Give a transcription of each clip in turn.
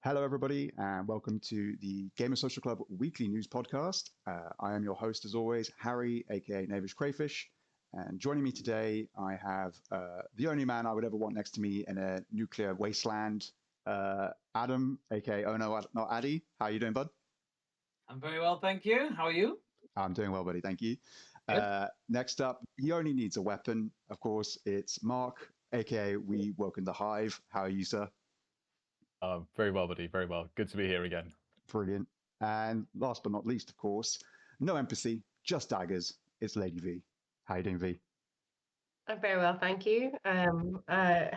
Hello, everybody, and welcome to the Gamer Social Club weekly news podcast. I am your host, as always, Harry, aka Knavish Crayfish. And joining me today, I have the only man I would ever want next to me in a nuclear wasteland, Adam, aka Oh No, Not Addy. How are you doing, bud? I'm very well, thank you. How are you? I'm doing well, buddy. Thank you. Next up, he only needs a weapon. Of course, it's Mark, aka We Woke in the Hive. How are you, sir? Very well, buddy. Very well. Good to be here again. Brilliant. And last but not least, of course, no empathy, just daggers. It's Lady V. How you doing, V? I'm very well, thank you. How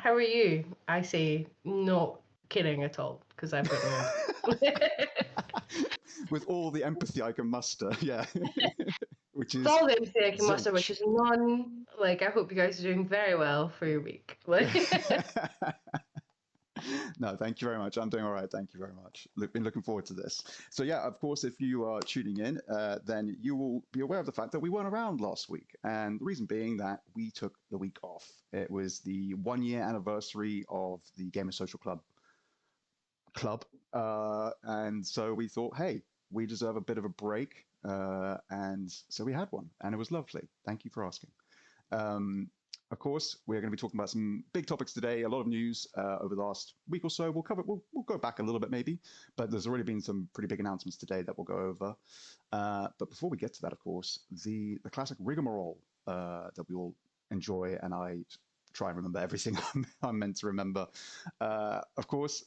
are you? I say not kidding at all because I've got no empathy. With all the empathy I can muster, yeah. Which is With all the empathy I can muster, zilch. which is none. Like, I hope you guys are doing very well for your week. Like, No, thank you very much. I'm doing all right. Thank you very much. Been looking forward to this. So yeah, of course, if you are tuning in, then you will be aware of the fact that we weren't around last week. And the reason being that we took the week off. It was the 1 year anniversary of the Gamer Social Club. And so we thought, hey, we deserve a bit of a break. And so we had one, and it was lovely. Thank you for asking. Of course, we're going to be talking about some big topics today, a lot of news over the last week or so. We'll go back a little bit maybe, but there's already been some pretty big announcements today that we'll go over. But before we get to that, of course, the classic rigmarole that we all enjoy, and I try and remember everything I'm meant to remember. Of course,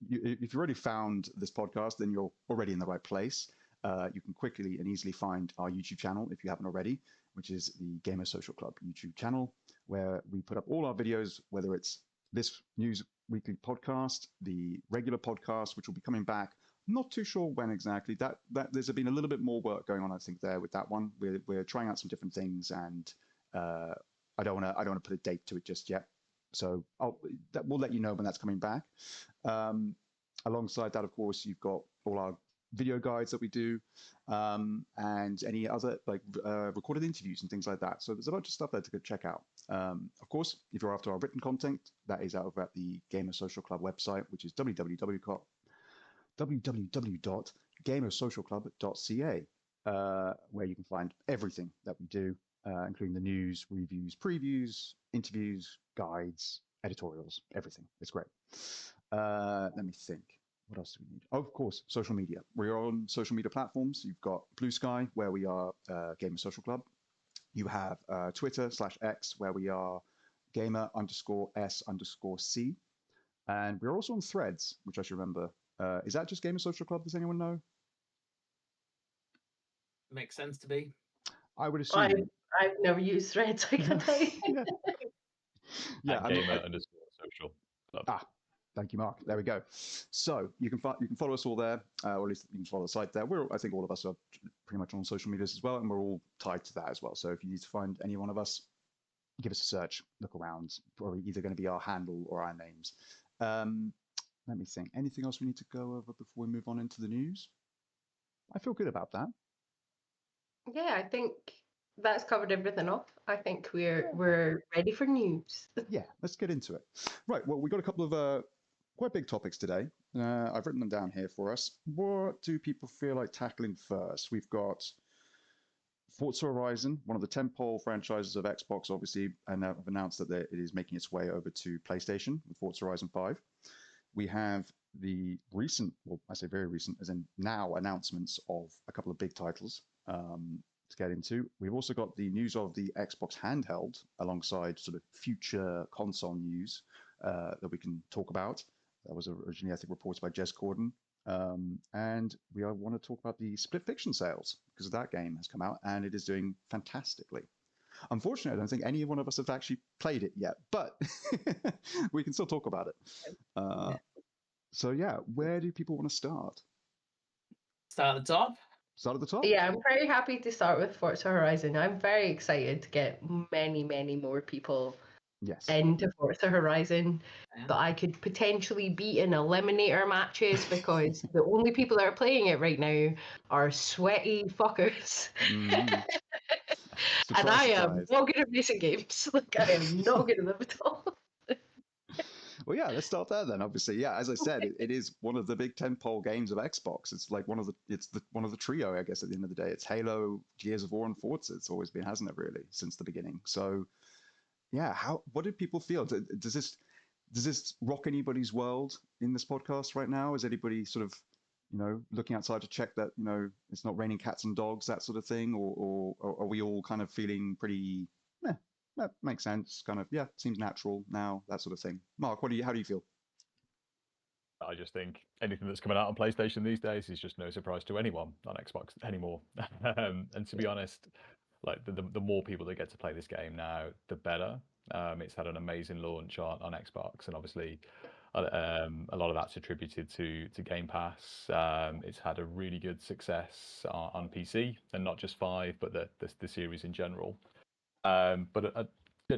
if you've already found this podcast, then you're already in the right place. You can quickly and easily find our YouTube channel if you haven't already, which is the Gamer Social Club YouTube channel, where we put up all our videos, whether it's this news weekly podcast, the regular podcast, which will be coming back. I'm not too sure when exactly. That there's been a little bit more work going on, I think, there with that one. We're trying out some different things, and I don't want to put a date to it just yet. So we'll let you know when that's coming back. Alongside that, of course, you've got all our video guides that we do, and any other recorded interviews and things like that. So there's a bunch of stuff there to go check out. Of course, if you're after our written content, that is over at the Gamer Social Club website, which is www.gamersocialclub.ca, where you can find everything that we do, including the news, reviews, previews, interviews, guides, editorials, everything. It's great. Let me think. What else do we need? Oh, of course, social media. We're on social media platforms. You've got Blue Sky, where we are Gamer Social Club. You have Twitter/X, where we are Gamer_S_C. And we're also on Threads, which I should remember. Is that just Gamer Social Club? Does anyone know? Makes sense to be. I would assume. I've never used Threads, I can tell you. Yeah. Gamer_social club. Thank you, Mark. There we go. So you can follow us all there, or at least you can follow the site there. I think all of us are pretty much on social medias as well, and we're all tied to that as well. So if you need to find any one of us, give us a search, look around. Probably either going to be our handle or our names. Let me think. Anything else we need to go over before we move on into the news? I feel good about that. Yeah, I think that's covered everything off. I think we're ready for news. Yeah, let's get into it. Right. Well, we got a couple of quite big topics today. I've written them down here for us. What do people feel like tackling first? We've got Forza Horizon, one of the tentpole franchises of Xbox, obviously, and have announced that it is making its way over to PlayStation with Forza Horizon 5. We have the recent, well, I say very recent, as in now announcements of a couple of big titles to get into. We've also got the news of the Xbox Handheld alongside sort of future console news that we can talk about. That was originally, I think, reported by Jez Corden. And we want to talk about the Split Fiction sales because that game has come out and it is doing fantastically. Unfortunately, I don't think any one of us have actually played it yet, but we can still talk about it. So yeah, where do people want to start? Start at the top. Start at the top? Yeah, I'm very happy to start with Forza Horizon. I'm very excited to get many, many more people into Forza Horizon that I could potentially beat in eliminator matches because the only people that are playing it right now are sweaty fuckers. Mm. And I am not good at racing games. Like, I am not good at them at all. Well, yeah, let's start there then. Obviously, yeah, as I said, it is one of the big tentpole games of Xbox. It's like one of the trio, I guess. At the end of the day, it's Halo, Gears of War, and Forza. It's always been, hasn't it? Really, since the beginning. So, yeah, what did people feel? Does this rock anybody's world in this podcast right now? Is anybody sort of, looking outside to check that it's not raining cats and dogs, that sort of thing, or are we all kind of feeling pretty? That makes sense. Kind of, yeah, seems natural now, that sort of thing. Mark, how do you feel? I just think anything that's coming out on PlayStation these days is just no surprise to anyone on Xbox anymore. And to be honest, like the more people that get to play this game now, the better. It's had an amazing launch on Xbox, and obviously, a lot of that's attributed to Game Pass. It's had a really good success on PC, and not just 5, but the series in general. But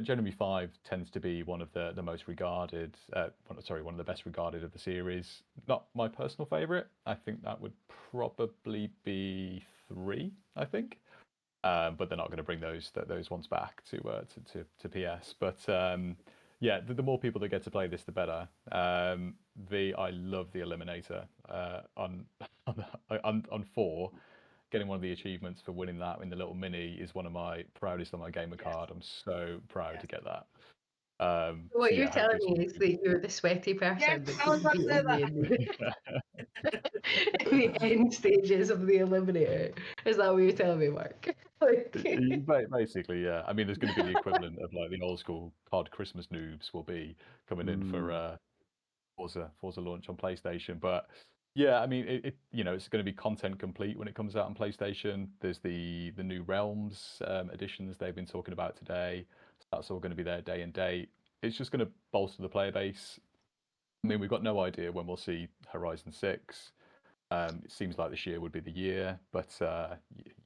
generally 5 tends to be one of the most regarded, one of the best regarded of the series. Not my personal favorite. I think that would probably be 3, I think. But they're not going to bring those ones back to PS. But yeah, the more people that get to play this, the better. I love the Eliminator on 4. Getting one of the achievements for winning that in the little mini is one of my proudest on my gamer card. I'm so proud to get that. What you're telling me is that you're the sweaty person that keeps beating me in the end stages of the Eliminator. Is that what you're telling me, Mark? Basically, yeah. I mean, there's going to be the equivalent of like the old school COD Christmas noobs will be coming in for Forza launch on PlayStation. But yeah, I mean, it's going to be content complete when it comes out on PlayStation. There's the new Realms editions they've been talking about today. So that's all going to be there day and date. It's just going to bolster the player base. I mean, we've got no idea when we'll see Horizon 6. It seems like this year would be the year, but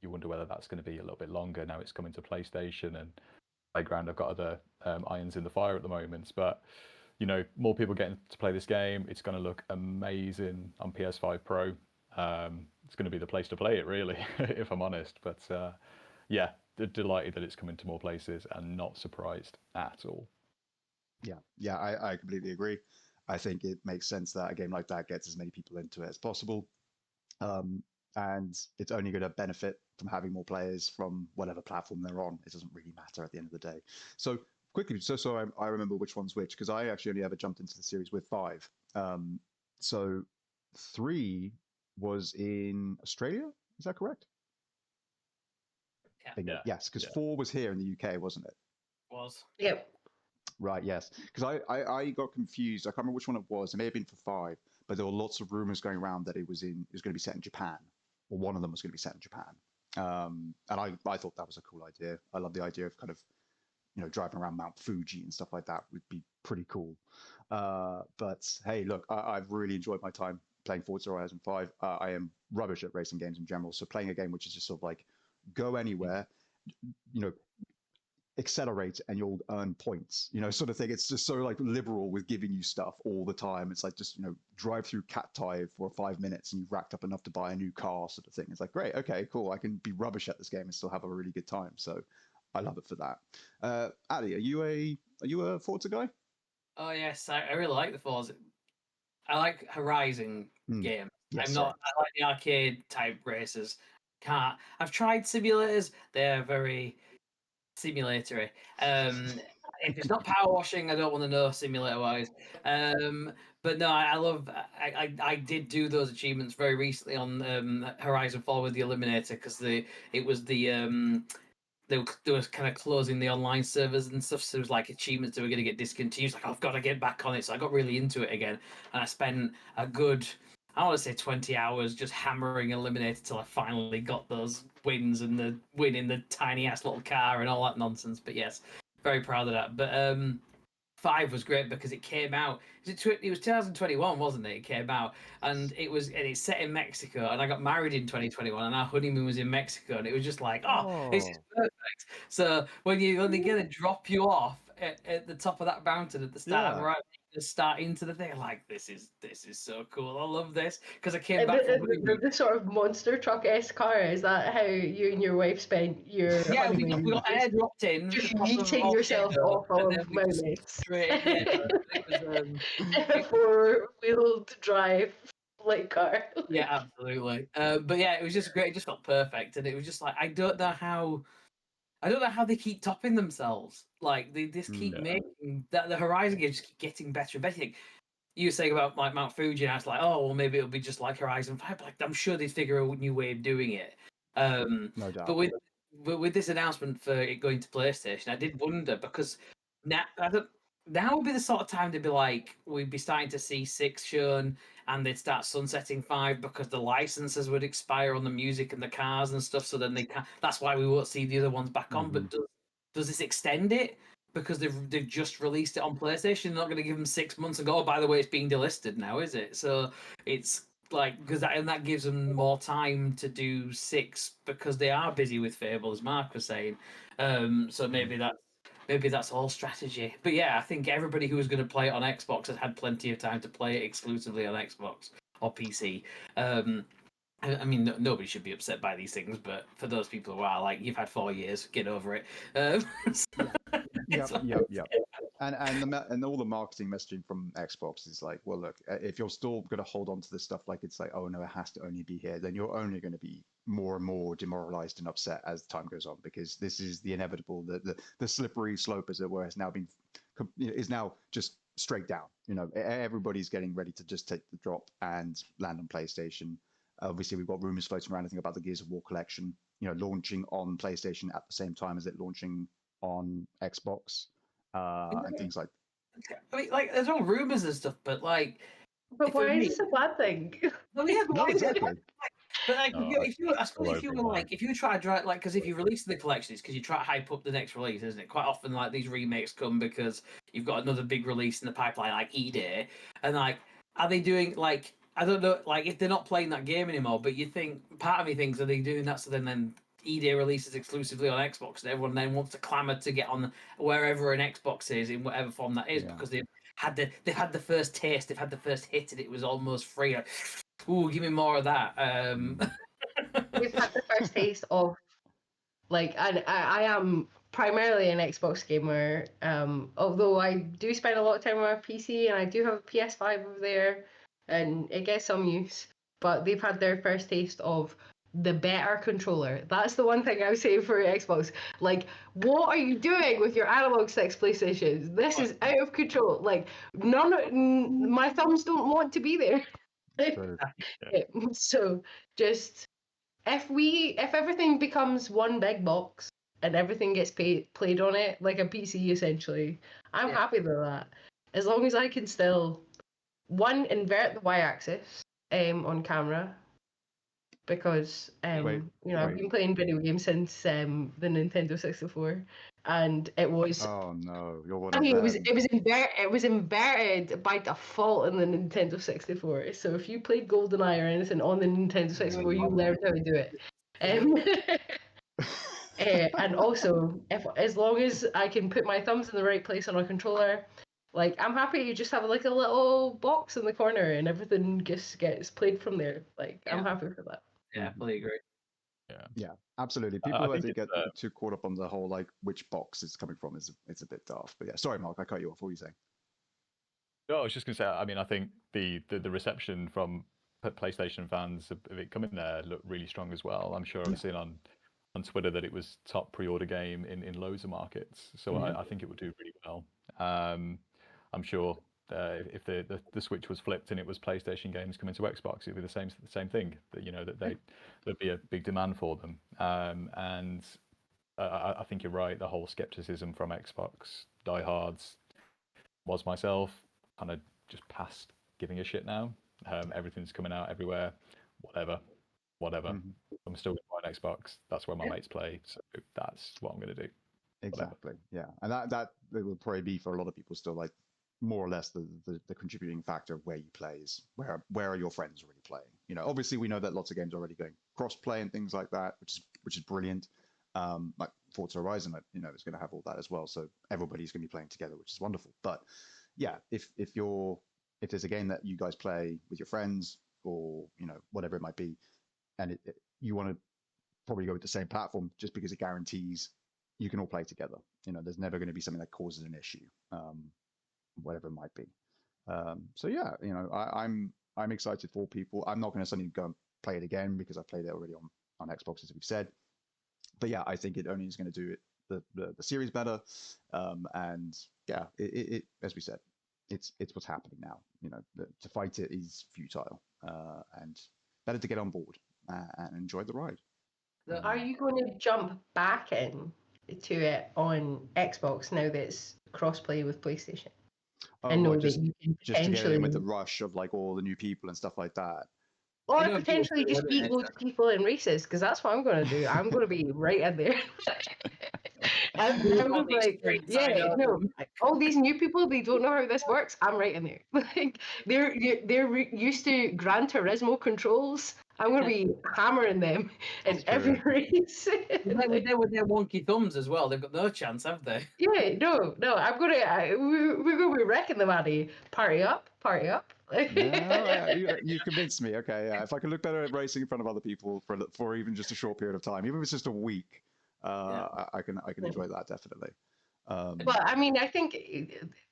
you wonder whether that's going to be a little bit longer. Now it's coming to PlayStation and Playground. I've got other irons in the fire at the moment, but more people getting to play this game. It's going to look amazing on PS5 Pro. It's going to be the place to play it, really, if I'm honest. But yeah, delighted that it's coming to more places and not surprised at all. Yeah, I completely agree. I think it makes sense that a game like that gets as many people into it as possible. And it's only going to benefit from having more players from whatever platform they're on. It doesn't really matter at the end of the day. So quickly, so I remember which one's which, because I actually only ever jumped into the series with 5. So 3 was in Australia, is that correct? Yeah. Yes, because 4 was here in the UK, wasn't it? Was. Yep. Right, yes. Because I got confused. I can't remember which one it was. It may have been for 5, but there were lots of rumors going around that it was going to be set in Japan, or one of them was going to be set in Japan. And I thought that was a cool idea. I love the idea of kind of, driving around Mount Fuji and stuff like that would be pretty cool. But hey, look, I've really enjoyed my time playing Forza Horizon 5. I am rubbish at racing games in general, so playing a game which is just sort of like go anywhere, accelerate and you'll earn points, sort of thing. It's just so like liberal with giving you stuff all the time. It's like just, drive through Cattai for 5 minutes and you've racked up enough to buy a new car, sort of thing. It's like, great, okay, cool. I can be rubbish at this game and still have a really good time. So I love it for that. Ali, are you a Forza guy? Oh yes, I really like the Forza. I like Horizon games. Yes, I like the arcade type races. I've tried simulators. They're very simulatory. If it's not power washing, I don't want to know simulator wise. But no, I love. I did do those achievements very recently on Horizon 4 with the Eliminator because it was the they were kind of closing the online servers and stuff. So it was like achievements that were going to get discontinued. Like, I've got to get back on it. So I got really into it again, and I spent a good, I want to say 20 hours just hammering Eliminator till I finally got those wins and the win in the tiny ass little car and all that nonsense. But yes, very proud of that. But 5 was great because it came out. It was 2021, wasn't it? It came out, and it's set in Mexico. And I got married in 2021, and our honeymoon was in Mexico, and it was just like, this is perfect. So when they're gonna drop you off at the top of that mountain at the start of Horizon, just start into the thing. Like, this is so cool. I love this because I came And back from the sort of monster truck-esque car, is that how you and your wife spent your yeah, honeymoon? we got airdropped in Just the top of yeeting yourself volcano, off and then of we just mountains. straight, yeah, it was A four-wheeled drive like car. yeah, absolutely. But yeah, it was just great. It just felt perfect, and it was just like I don't know how they keep topping themselves. Like they just keep making that the Horizon games just keep getting better and better. Like, you were saying about like Mount Fuji, and I was like, oh well, maybe it'll be just like Horizon 5. But, like, I'm sure they'd figure a new way of doing it. No doubt. But with this announcement for it going to PlayStation, I did wonder because now would be the sort of time to be like we'd be starting to see 6 shown, and they'd start sunsetting 5 because the licenses would expire on the music and the cars and stuff. So then they can. That's why we won't see the other ones back on. But does this extend it? Because they've just released it on PlayStation, they're not going to give them 6 months and go, oh, by the way, it's being delisted now, is it? So it's like because that gives them more time to do 6 because they are busy with Fable, as Mark was saying. So maybe that's all strategy. But yeah, I think everybody who was going to play it on Xbox has had plenty of time to play it exclusively on Xbox or PC. I mean, nobody should be upset by these things, but for those people who are, like, you've had 4 years, get over it. Yep. And all the marketing messaging from Xbox is like, well, look, if you're still going to hold on to this stuff, like it's like, oh no, it has to only be here, then you're only going to be more and more demoralized and upset as time goes on, because this is the inevitable, the slippery slope, as it were, is now just straight down. Everybody's getting ready to just take the drop and land on PlayStation. Obviously, we've got rumors floating around, I think, about the Gears of War collection, launching on PlayStation at the same time as it launching on Xbox, and things like. I mean, like, there's all rumors and stuff, but like. But why is this a bad thing? Well, yeah, no, exactly. But like, if you try to drive, like, because if you release the collections, because you try to hype up the next release, isn't it? Quite often, like, these remakes come because you've got another big release in the pipeline, like E-Day, and like, are they doing like? I don't know, like if they're not playing that game anymore, but you think part of me thinks are they doing that so then E-Day releases exclusively on Xbox, and everyone then wants to clamour to get on wherever an Xbox is in whatever form that is, because they've had the first taste, they've had the first hit, and it was almost free. Like, ooh, give me more of that. We've had the first taste of, like, I am primarily an Xbox gamer, although I do spend a lot of time on my PC, and I do have a PS5 over there, and it gets some use. But they've had their first taste of the better controller. That's the one thing I would say for Xbox. Like, what are you doing with your analog sticks, PlayStation? This is out of control. Like, my thumbs don't want to be there. So just if everything becomes one big box and everything gets played on it like a PC essentially, I'm happy with that. As long as I can still invert the y-axis on camera, because I've been playing video games since the Nintendo 64, and it was. Oh no, you're one I of mean, them. it was inverted by default in the Nintendo 64. So if you played GoldenEye or anything on the Nintendo 64, you learned how to do it. And also, as long as I can put my thumbs in the right place on a controller, like, I'm happy you just have like a little box in the corner and everything just gets played from there. Like, I'm happy for that. Yeah, fully agree. Yeah, absolutely. People, I think, get too caught up on the whole, like, which box it's coming from. It's a bit daft. But yeah, sorry, Mark, I cut you off. What were you saying? No, I was just going to say, I mean, I think the reception from PlayStation fans of it coming there looked really strong as well. I'm sure I've seen on Twitter that it was top pre-order game in loads of markets. So I think it would do really well. I'm sure if the Switch was flipped and it was PlayStation games coming to Xbox, it'd be the same thing. That there'd be a big demand for them. And I think you're right. The whole skepticism from Xbox diehards was myself kind of just past giving a shit now. Everything's coming out everywhere. Whatever. I'm still going to buy an Xbox. That's where my mates play. So that's what I'm going to do. Exactly. Yeah, and that it will probably be for a lot of people still, like, more or less the contributing factor of where you play is where are your friends already playing. Obviously we know that lots of games are already going cross play and things like that, which is brilliant. Like Forza Horizon, is going to have all that as well, so everybody's going to be playing together, which is wonderful. But yeah, if there's a game that you guys play with your friends or whatever it might be, and you want to probably go with the same platform just because it guarantees you can all play together. There's never going to be something that causes an issue, whatever it might be. So yeah, I'm excited for people. I'm not going to suddenly go and play it again because I've played it already on Xbox, as we've said. But yeah, I think it only is going to do the series better. And yeah, it as we said, it's what's happening now. To fight it is futile, and better to get on board and enjoy the ride. Are you going to jump back in to it on Xbox now that it's crossplay with PlayStation? And know that you can just to get in with the rush of like all the new people and stuff like that. Or potentially just beat loads of people in races, because that's what I'm going to do. I'm going to be right in there. I'm like, yeah, no, all these new people, they don't know how this works. I'm right in there. Like they're used to Gran Turismo controls. I'm going to be hammering them in every race. With their wonky thumbs as well. They've got no chance, have they? Yeah, no. I'm going to. We're going to be wrecking them, Addy. Party up. Yeah, you've convinced me. Okay, yeah. If I can look better at racing in front of other people for even just a short period of time, even if it's just a week, I can enjoy that definitely. But I mean, I think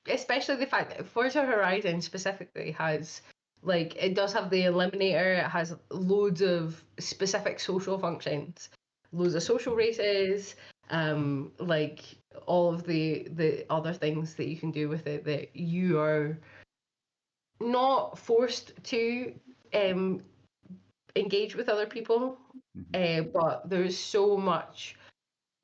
especially the fact that Forza Horizon specifically has, like, it does have the Eliminator. It has loads of specific social functions, loads of social races, like all of the other things that you can do with it that you are not forced to engage with other people, but there's so much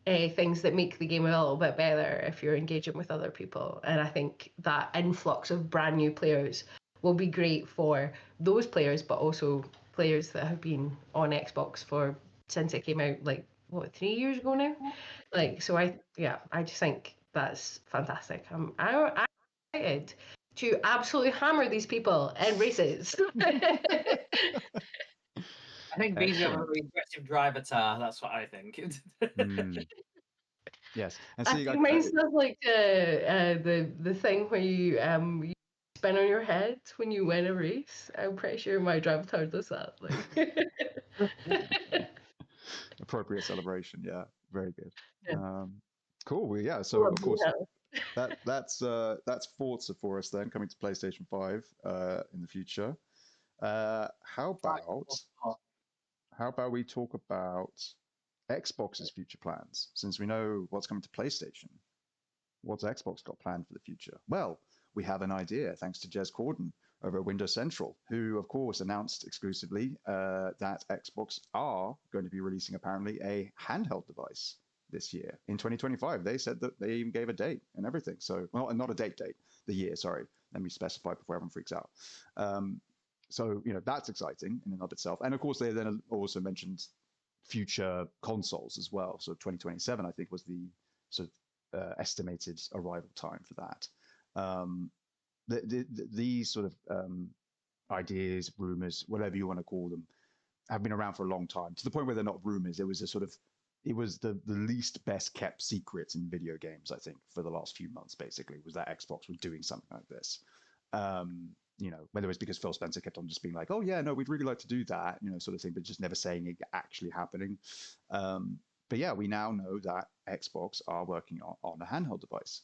things that make the game a little bit better if you're engaging with other people. And I think that influx of brand new players will be great for those players, but also players that have been on Xbox since it came out, like, 3 years ago now? Like, so I just think that's fantastic. I'm excited to absolutely hammer these people in races. I think these are a very aggressive drive attire. That's what I think. Yes, and I think mine sounds like the thing where you spin on your head when you win a race. I'm pretty sure my drive attire does that. Like. Appropriate celebration, yeah, very good. Yeah. Cool. Well, yeah. So of course, that's Forza for us then, coming to PlayStation 5 in the future. How about we talk about Xbox's future plans? Since we know what's coming to PlayStation, what's Xbox got planned for the future? Well, we have an idea thanks to Jez Corden over at Windows Central, who of course announced exclusively that Xbox are going to be releasing apparently a handheld device this year in 2025. They said that they even gave a date and everything. So, well, not a date, the year, sorry. Let me specify before everyone freaks out. So, that's exciting in and of itself. And of course, they then also mentioned future consoles as well. So 2027, I think, was the sort of estimated arrival time for that. These sort of ideas, rumors, whatever you want to call them, have been around for a long time, to the point where they're not rumors. It was the least best kept secret in video games, I think, for the last few months, basically, was that Xbox was doing something like this. Whether it's because Phil Spencer kept on just being like, oh yeah, no, we'd really like to do that, sort of thing, but just never saying it actually happening. But yeah, we now know that Xbox are working on a handheld device.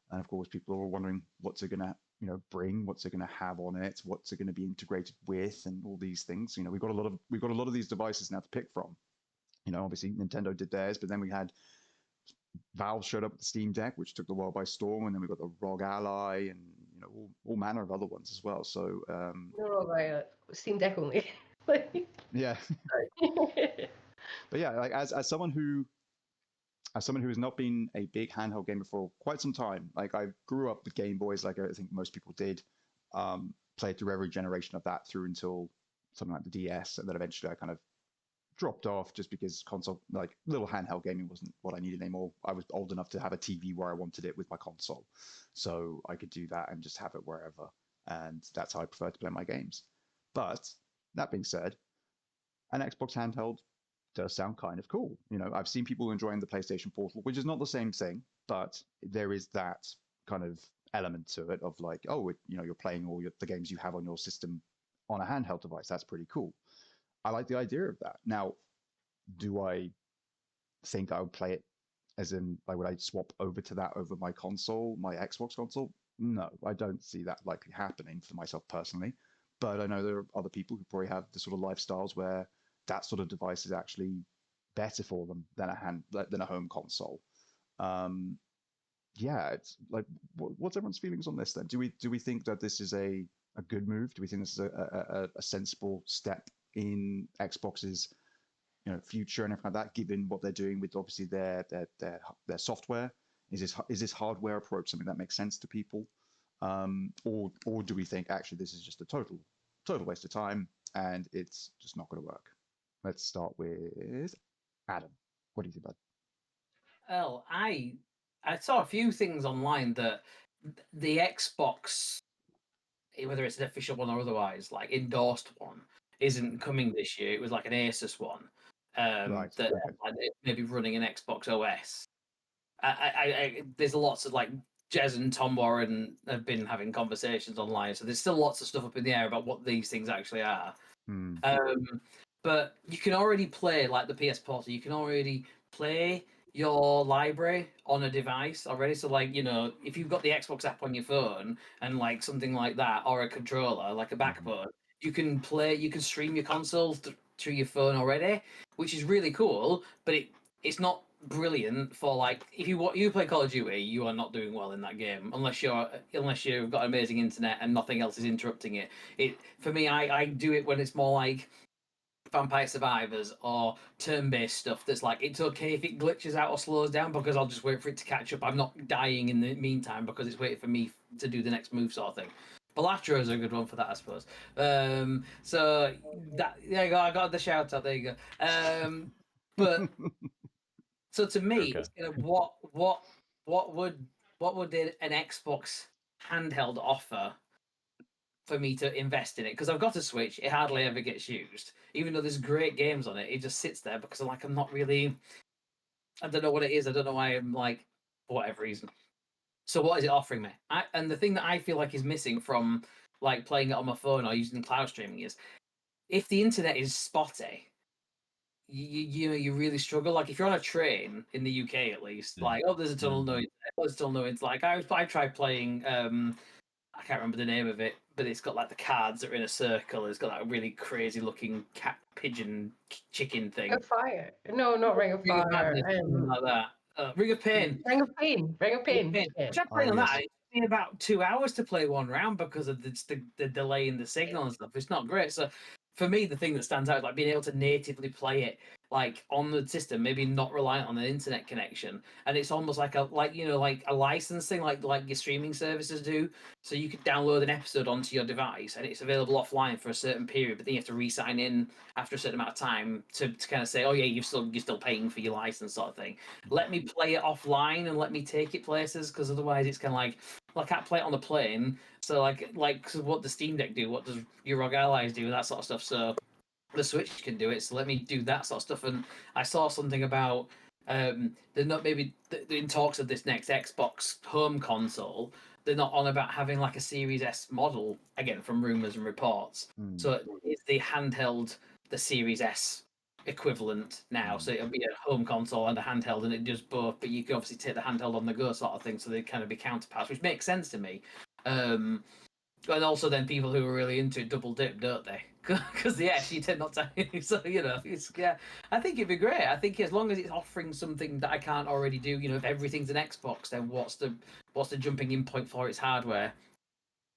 And of course, people are wondering what's it going to, bring, what's it going to have on it, what's it going to be integrated with, and all these things. We've got a lot of these devices now to pick from. Obviously Nintendo did theirs, but then we had Valve showed up with the Steam Deck, which took the world by storm, and then we got the ROG Ally, and all manner of other ones as well. So ROG Ally, Steam Deck only. Yeah. But yeah, like as someone who has not been a big handheld gamer for quite some time, like I grew up with Game Boys, like I think most people did, played through every generation of that through until something like the DS, and then eventually I kind of dropped off just because console, like little handheld gaming, wasn't what I needed anymore. I was old enough to have a TV where I wanted it with my console, so I could do that and just have it wherever, and that's how I prefer to play my games. But that being said, an Xbox handheld does sound kind of cool. I've seen people enjoying the PlayStation Portal, which is not the same thing, but there is that kind of element to it of like, oh, you're playing all the games you have on your system on a handheld device. That's pretty cool. I like the idea of that. Now, do I think I would play it as in, like, would I swap over to that over my console, my Xbox console? No, I don't see that likely happening for myself personally. But I know there are other people who probably have the sort of lifestyles where that sort of device is actually better for them than a home console. Yeah, it's like, what's everyone's feelings on this then? Do we think that this is a good move? Do we think this is a sensible step in Xbox's future and everything like that, given what they're doing with obviously their software? Is this hardware approach something that makes sense to people, or do we think actually this is just a total waste of time and it's just not going to work? Let's start with Adam. What do you think about it? Well, I saw a few things online that the Xbox, whether it's an official one or otherwise, like endorsed one, isn't coming this year. It was like an Asus one, Right. that Okay. like, maybe running an Xbox OS. There's lots of like Jez and Tom Warren have been having conversations online, so there's still lots of stuff up in the air about what these things actually are. But you can already play like the PS Portal. You can already play your library on a device already. So like, if you've got the Xbox app on your phone and like something like that, or a controller like a backbone, you can stream your console through your phone already, which is really cool. But it's not brilliant for like, if you play Call of Duty, you are not doing well in that game unless you've got amazing internet and nothing else is interrupting it. For me, I do it when it's more like Vampire Survivors or turn-based stuff that's like, it's okay if it glitches out or slows down because I'll just wait for it to catch up. I'm not dying in the meantime because it's waiting for me to do the next move, sort of thing. Balatro is a good one for that, I suppose. So that, there you go. I got the shout out. There you go. But so to me, Okay. it's what would an Xbox handheld offer for me to invest in it? Because I've got a Switch, it hardly ever gets used. Even though there's great games on it, it just sits there because I'm not really. I don't know what it is. I don't know why I'm like, for whatever reason. So what is it offering me? And the thing that I feel like is missing from like playing it on my phone or using cloud streaming is, if the internet is spotty, you really struggle. Like if you're on a train in the UK, at least, like, oh, there's a tunnel, no internet. There's still no internet. Like I tried playing. I can't remember the name of it, but it's got like the cards that are in a circle. It's got that really crazy looking cat, pigeon, chicken thing. Ring of Fire? No, not Ring of Fire. Something like that. Ring of Pain. Ring of Pain. Ring of Pain. I tried playing on that. It took me about 2 hours to play one round because of the delay in the signal and stuff. It's not great. So for me, the thing that stands out is like being able to natively play it like on the system, maybe not reliant on an internet connection, and it's almost like a licensing, like your streaming services do. So you could download an episode onto your device, and it's available offline for a certain period, but then you have to re-sign in after a certain amount of time to kind of say, oh yeah, you're still paying for your license, sort of thing. Let me play it offline and let me take it places, because otherwise it's kind of like, well, I can't play it on the plane. So like what does Steam Deck do? What does your ROG Allies do? That sort of stuff. So the Switch can do it, so let me do that sort of stuff. And I saw something about they're not maybe in talks of this next Xbox home console. They're not on about having like a Series S model again, from rumors and reports. So it's the handheld, the Series S equivalent now. So it'll be a home console and a handheld, and it does both. But you can obviously take the handheld on the go, sort of thing. So they kind of be counterparts, which makes sense to me. And also, then people who are really into it double dip, don't they? Because you tend not to. So it's I think it'd be great. I think as long as it's offering something that I can't already do, if everything's an Xbox, then what's the jumping in point for its hardware,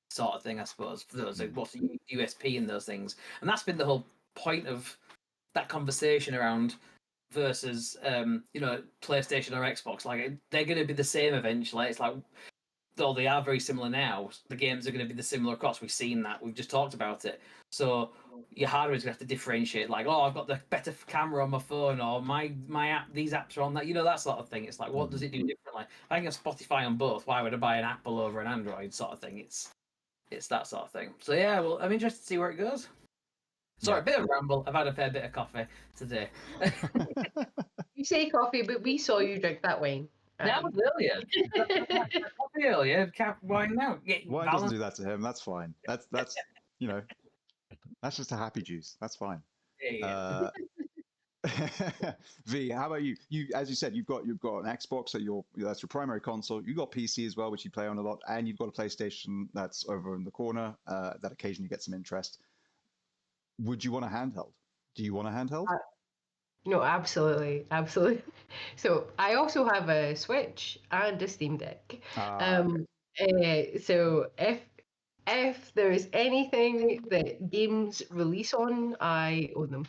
sort of thing, I suppose. For those, what's the USP in those things? And that's been the whole point of that conversation around versus PlayStation or Xbox. Like they're going to be the same eventually. It's like, though they are very similar now, the games are going to be the similar across. We've seen that. We've just talked about it. So your hardware is going to have to differentiate. Like, oh, I've got the better camera on my phone, or my app, these apps are on that. That sort of thing. It's like, what does it do differently? If I can have Spotify on both, why would I buy an Apple over an Android, sort of thing? It's that sort of thing. So yeah, well, I'm interested to see where it goes. Sorry, a bit of ramble. I've had a fair bit of coffee today. You say coffee, but we saw you drink that wine. That was earlier. That was earlier. Why now? Why doesn't do that to him? That's fine. That's you know, that's just a happy juice. That's fine. V, how about you? You, as you said, you've got an Xbox that's your primary console. You've got PC as well, which you play on a lot, and you've got a PlayStation that's over in the corner that occasionally gets some interest. Would you want a handheld? Do you want a handheld? No, absolutely. So I also have a Switch and a Steam Deck. So if there's anything that games release on, I own them.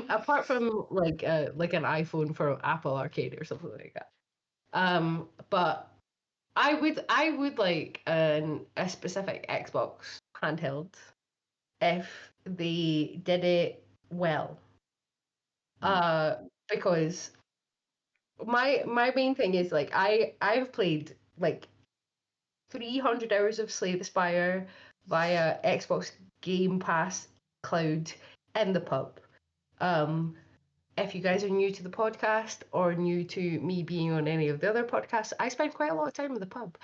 Apart from like an iPhone for Apple Arcade or something like that. But I would like a specific Xbox handheld if they did it well. Because my main thing is like I've played like 300 hours of Slay the Spire via Xbox Game Pass Cloud in the pub. If you guys are new to the podcast or new to me being on any of the other podcasts, I spend quite a lot of time in the pub.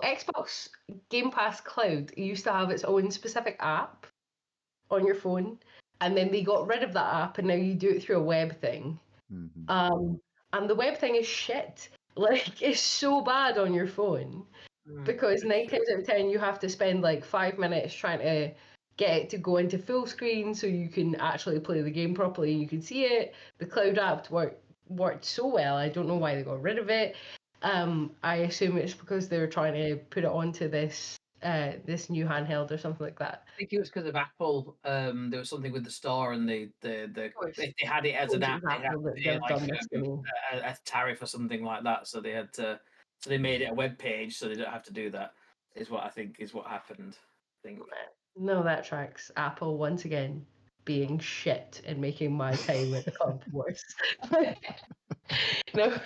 Xbox Game Pass Cloud used to have its own specific app on your phone, and then they got rid of that app, and now you do it through a web thing. And the web thing is shit. Like, it's so bad on your phone because 9 times out of 10 you have to spend like 5 minutes trying to get it to go into full screen so you can actually play the game properly. You can see it. The cloud app worked so well. I don't know why they got rid of it. I assume it's because they're trying to put it onto this new handheld or something like that. I think it was because of Apple. There was something with the store, and they had it as an app. They had to pay like a tariff or something like that. So they made it a web page, so they don't have to do that. Is what I think is what happened. I think. No, that tracks. Apple once again being shit and making my time at the pub worse. No,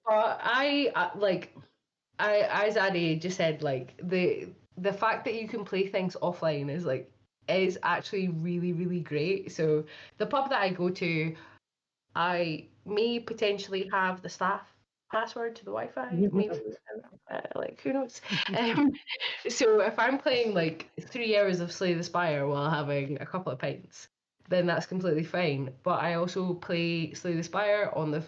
but as Addy just said, like the fact that you can play things offline is actually really, really great. So the pub that I go to, I may potentially have the staff password to the Wi-Fi. Maybe, like, who knows? So if I'm playing like 3 hours of Slay the Spire while having a couple of pints, then that's completely fine. But I also play Slay the Spire on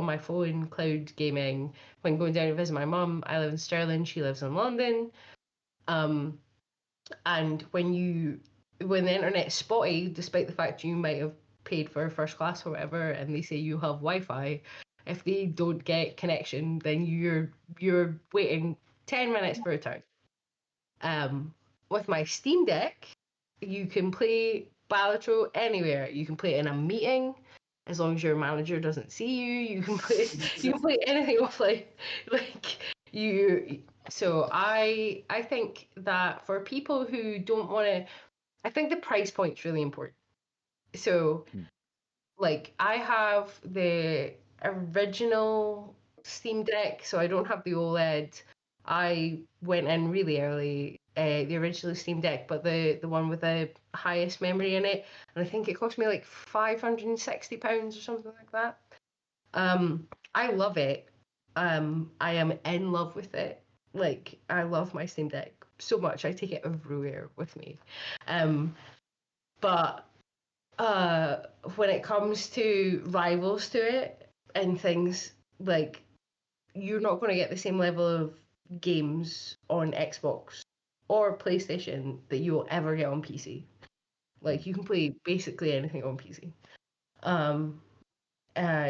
my phone, cloud gaming, when going down to visit my mum. I live in Stirling, she lives in London. And when the internet's spotty, despite the fact you might have paid for first class or whatever, and they say you have Wi-Fi, if they don't get connection, then you're waiting 10 minutes for a turn. With my Steam Deck, you can play Balatro anywhere. You can play it in a meeting, as long as your manager doesn't see you. You can play anything offline. So I think that for people who don't want to, I think the price point's really important. So, like, I have the original Steam Deck, so I don't have the OLED. I went in really early, the original Steam Deck, but the one with the highest memory in it, and I think it cost me like £560 or something like that. I love it. I am in love with it. Like, I love my Steam Deck so much. I take it everywhere with me. But when it comes to rivals to it and things, like, you're not going to get the same level of games on Xbox or PlayStation that you will ever get on PC. Like, you can play basically anything on PC.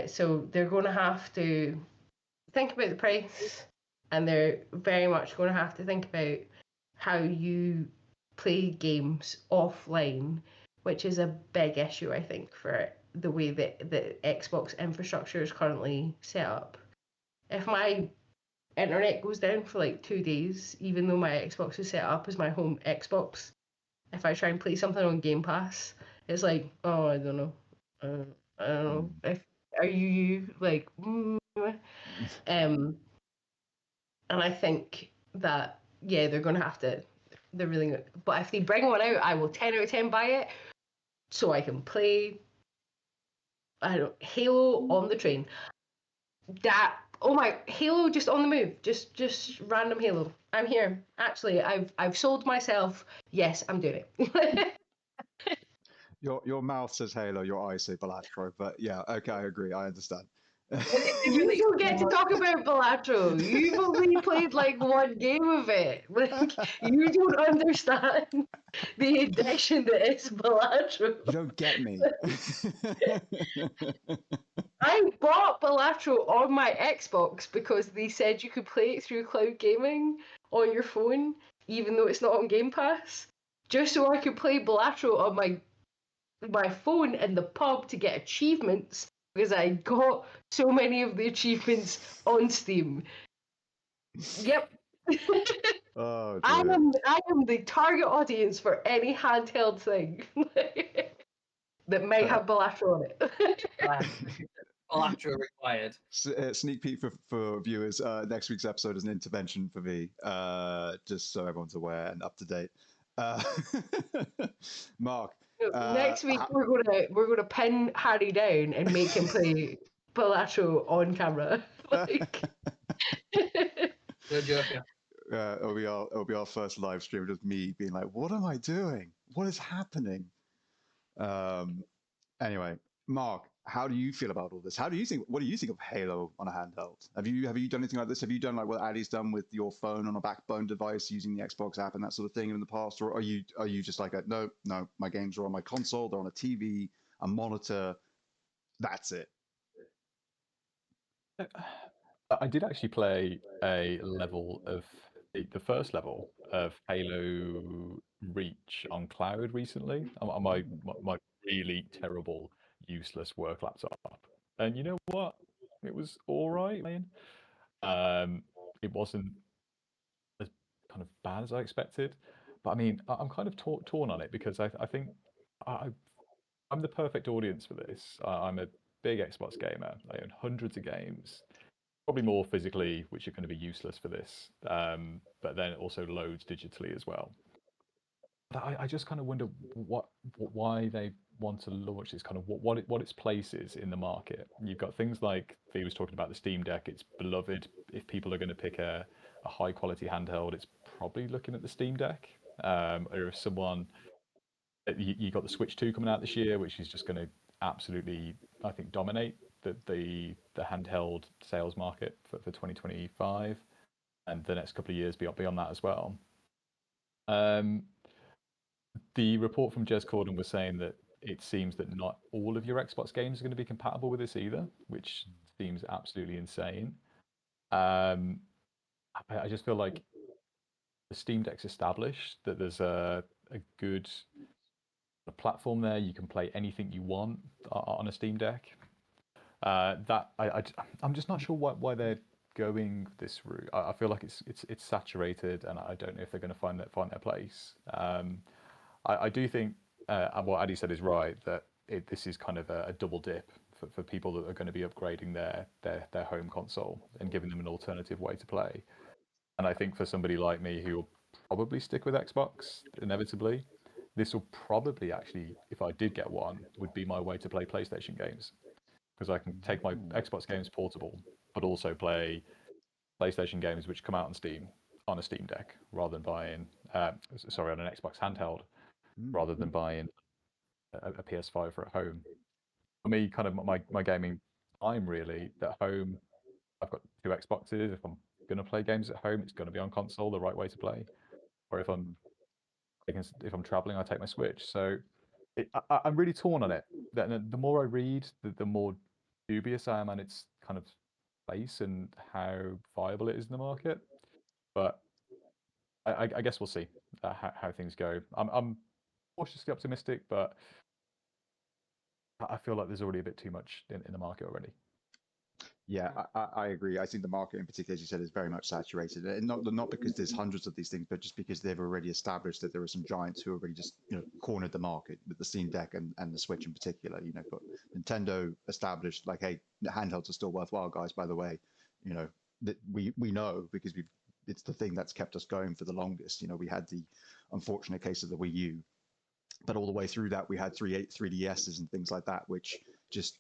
So they're going to have to think about the price, and they're very much going to have to think about how you play games offline, which is a big issue, I think, for the way that the Xbox infrastructure is currently set up. If my internet goes down for like 2 days, even though my Xbox is set up as my home Xbox, if I try and play something on Game Pass, it's like, oh, I don't know. I don't know. Are you like, and I think that, yeah, they're going to have to, they're really good. But if they bring one out, I will 10 out of 10 buy it so I can play I don't Halo on the train. That oh my Halo just on the move. Just random Halo. I'm here. Actually, I've sold myself. Yes, I'm doing it. Your mouth says Halo, your eyes say Balatro, but yeah, okay, I agree. I understand. You don't get to talk about Balatro. You've only played like one game of it. Like you don't understand the addiction that is Balatro. You don't get me. I bought Balatro on my Xbox because they said you could play it through cloud gaming on your phone, even though it's not on Game Pass, just so I could play Balatro on my phone in the pub to get achievements because I got so many of the achievements on Steam. Yep. Oh, I am the target audience for any handheld thing that might have Balatro on it. Balatro required. Sneak peek for viewers. Next week's episode is an intervention for me, just so everyone's aware and up to date. Mark. Next week we're gonna pin Harry down and make him play Balatro on camera. Like... No joking. It'll be our first live stream, just me being like, "What am I doing? What is happening?" Anyway, Mark, how do you feel about all this? What do you think of Halo on a handheld? Have you done anything like this? Have you done like what Addy's done with your phone on a backbone device using the Xbox app and that sort of thing in the past, or are you just like no, my games are on my console, they're on a TV, a monitor, that's it? I did actually play a level of the first level of Halo Reach on cloud recently on my really terrible, useless work laptop. And you know what? It was all right. It wasn't as kind of bad as I expected, but I mean, I'm kind of torn on it because I think I'm the perfect audience for this. I'm a big Xbox gamer. I own hundreds of games. Probably more physically, which are going to be useless for this, but then also loads digitally as well. But I just kind of wonder why they want to launch this, kind of what its place is in the market. You've got things like he was talking about the Steam Deck. It's beloved. If people are going to pick a high quality handheld, it's probably looking at the Steam Deck. Or if someone you got the Switch 2 coming out this year, which is just going to absolutely, I think, dominate the handheld sales market for 2025 and the next couple of years beyond that as well. The report from Jez Corden was saying that it seems that not all of your Xbox games are going to be compatible with this either, which seems absolutely insane. I just feel like the Steam Deck's established, that there's a good platform there. You can play anything you want on a Steam Deck. I'm just not sure why they're going this route. I feel like it's saturated, and I don't know if they're going to find their place. I do think what Addy said is right, that this is kind of a double dip for people that are going to be upgrading their home console and giving them an alternative way to play. And I think for somebody like me who will probably stick with Xbox inevitably, this will probably actually, if I did get one, would be my way to play PlayStation games. Because I can take my Xbox games portable, but also play PlayStation games which come out on Steam on a Steam Deck, rather than buying, on an Xbox Handheld, rather than buying a PS5 for at home. For me, kind of my gaming time really, at home, I've got two Xboxes. If I'm going to play games at home, it's going to be on console, the right way to play. Or if I'm traveling, I take my Switch. So I'm really torn on it. The more I read, the more dubious I am on its kind of place and how viable it is in the market. But I guess we'll see how things go. I'm cautiously optimistic, but I feel like there's already a bit too much in the market already. Yeah, I agree. I think the market in particular, as you said, is very much saturated. And not because there's hundreds of these things, but just because they've already established that there are some giants who already just cornered the market with the Steam Deck and the Switch in particular. But Nintendo established like, hey, the handhelds are still worthwhile, guys. By the way, that we know because it's the thing that's kept us going for the longest. We had the unfortunate case of the Wii U, but all the way through that we had 3DSs and things like that, which just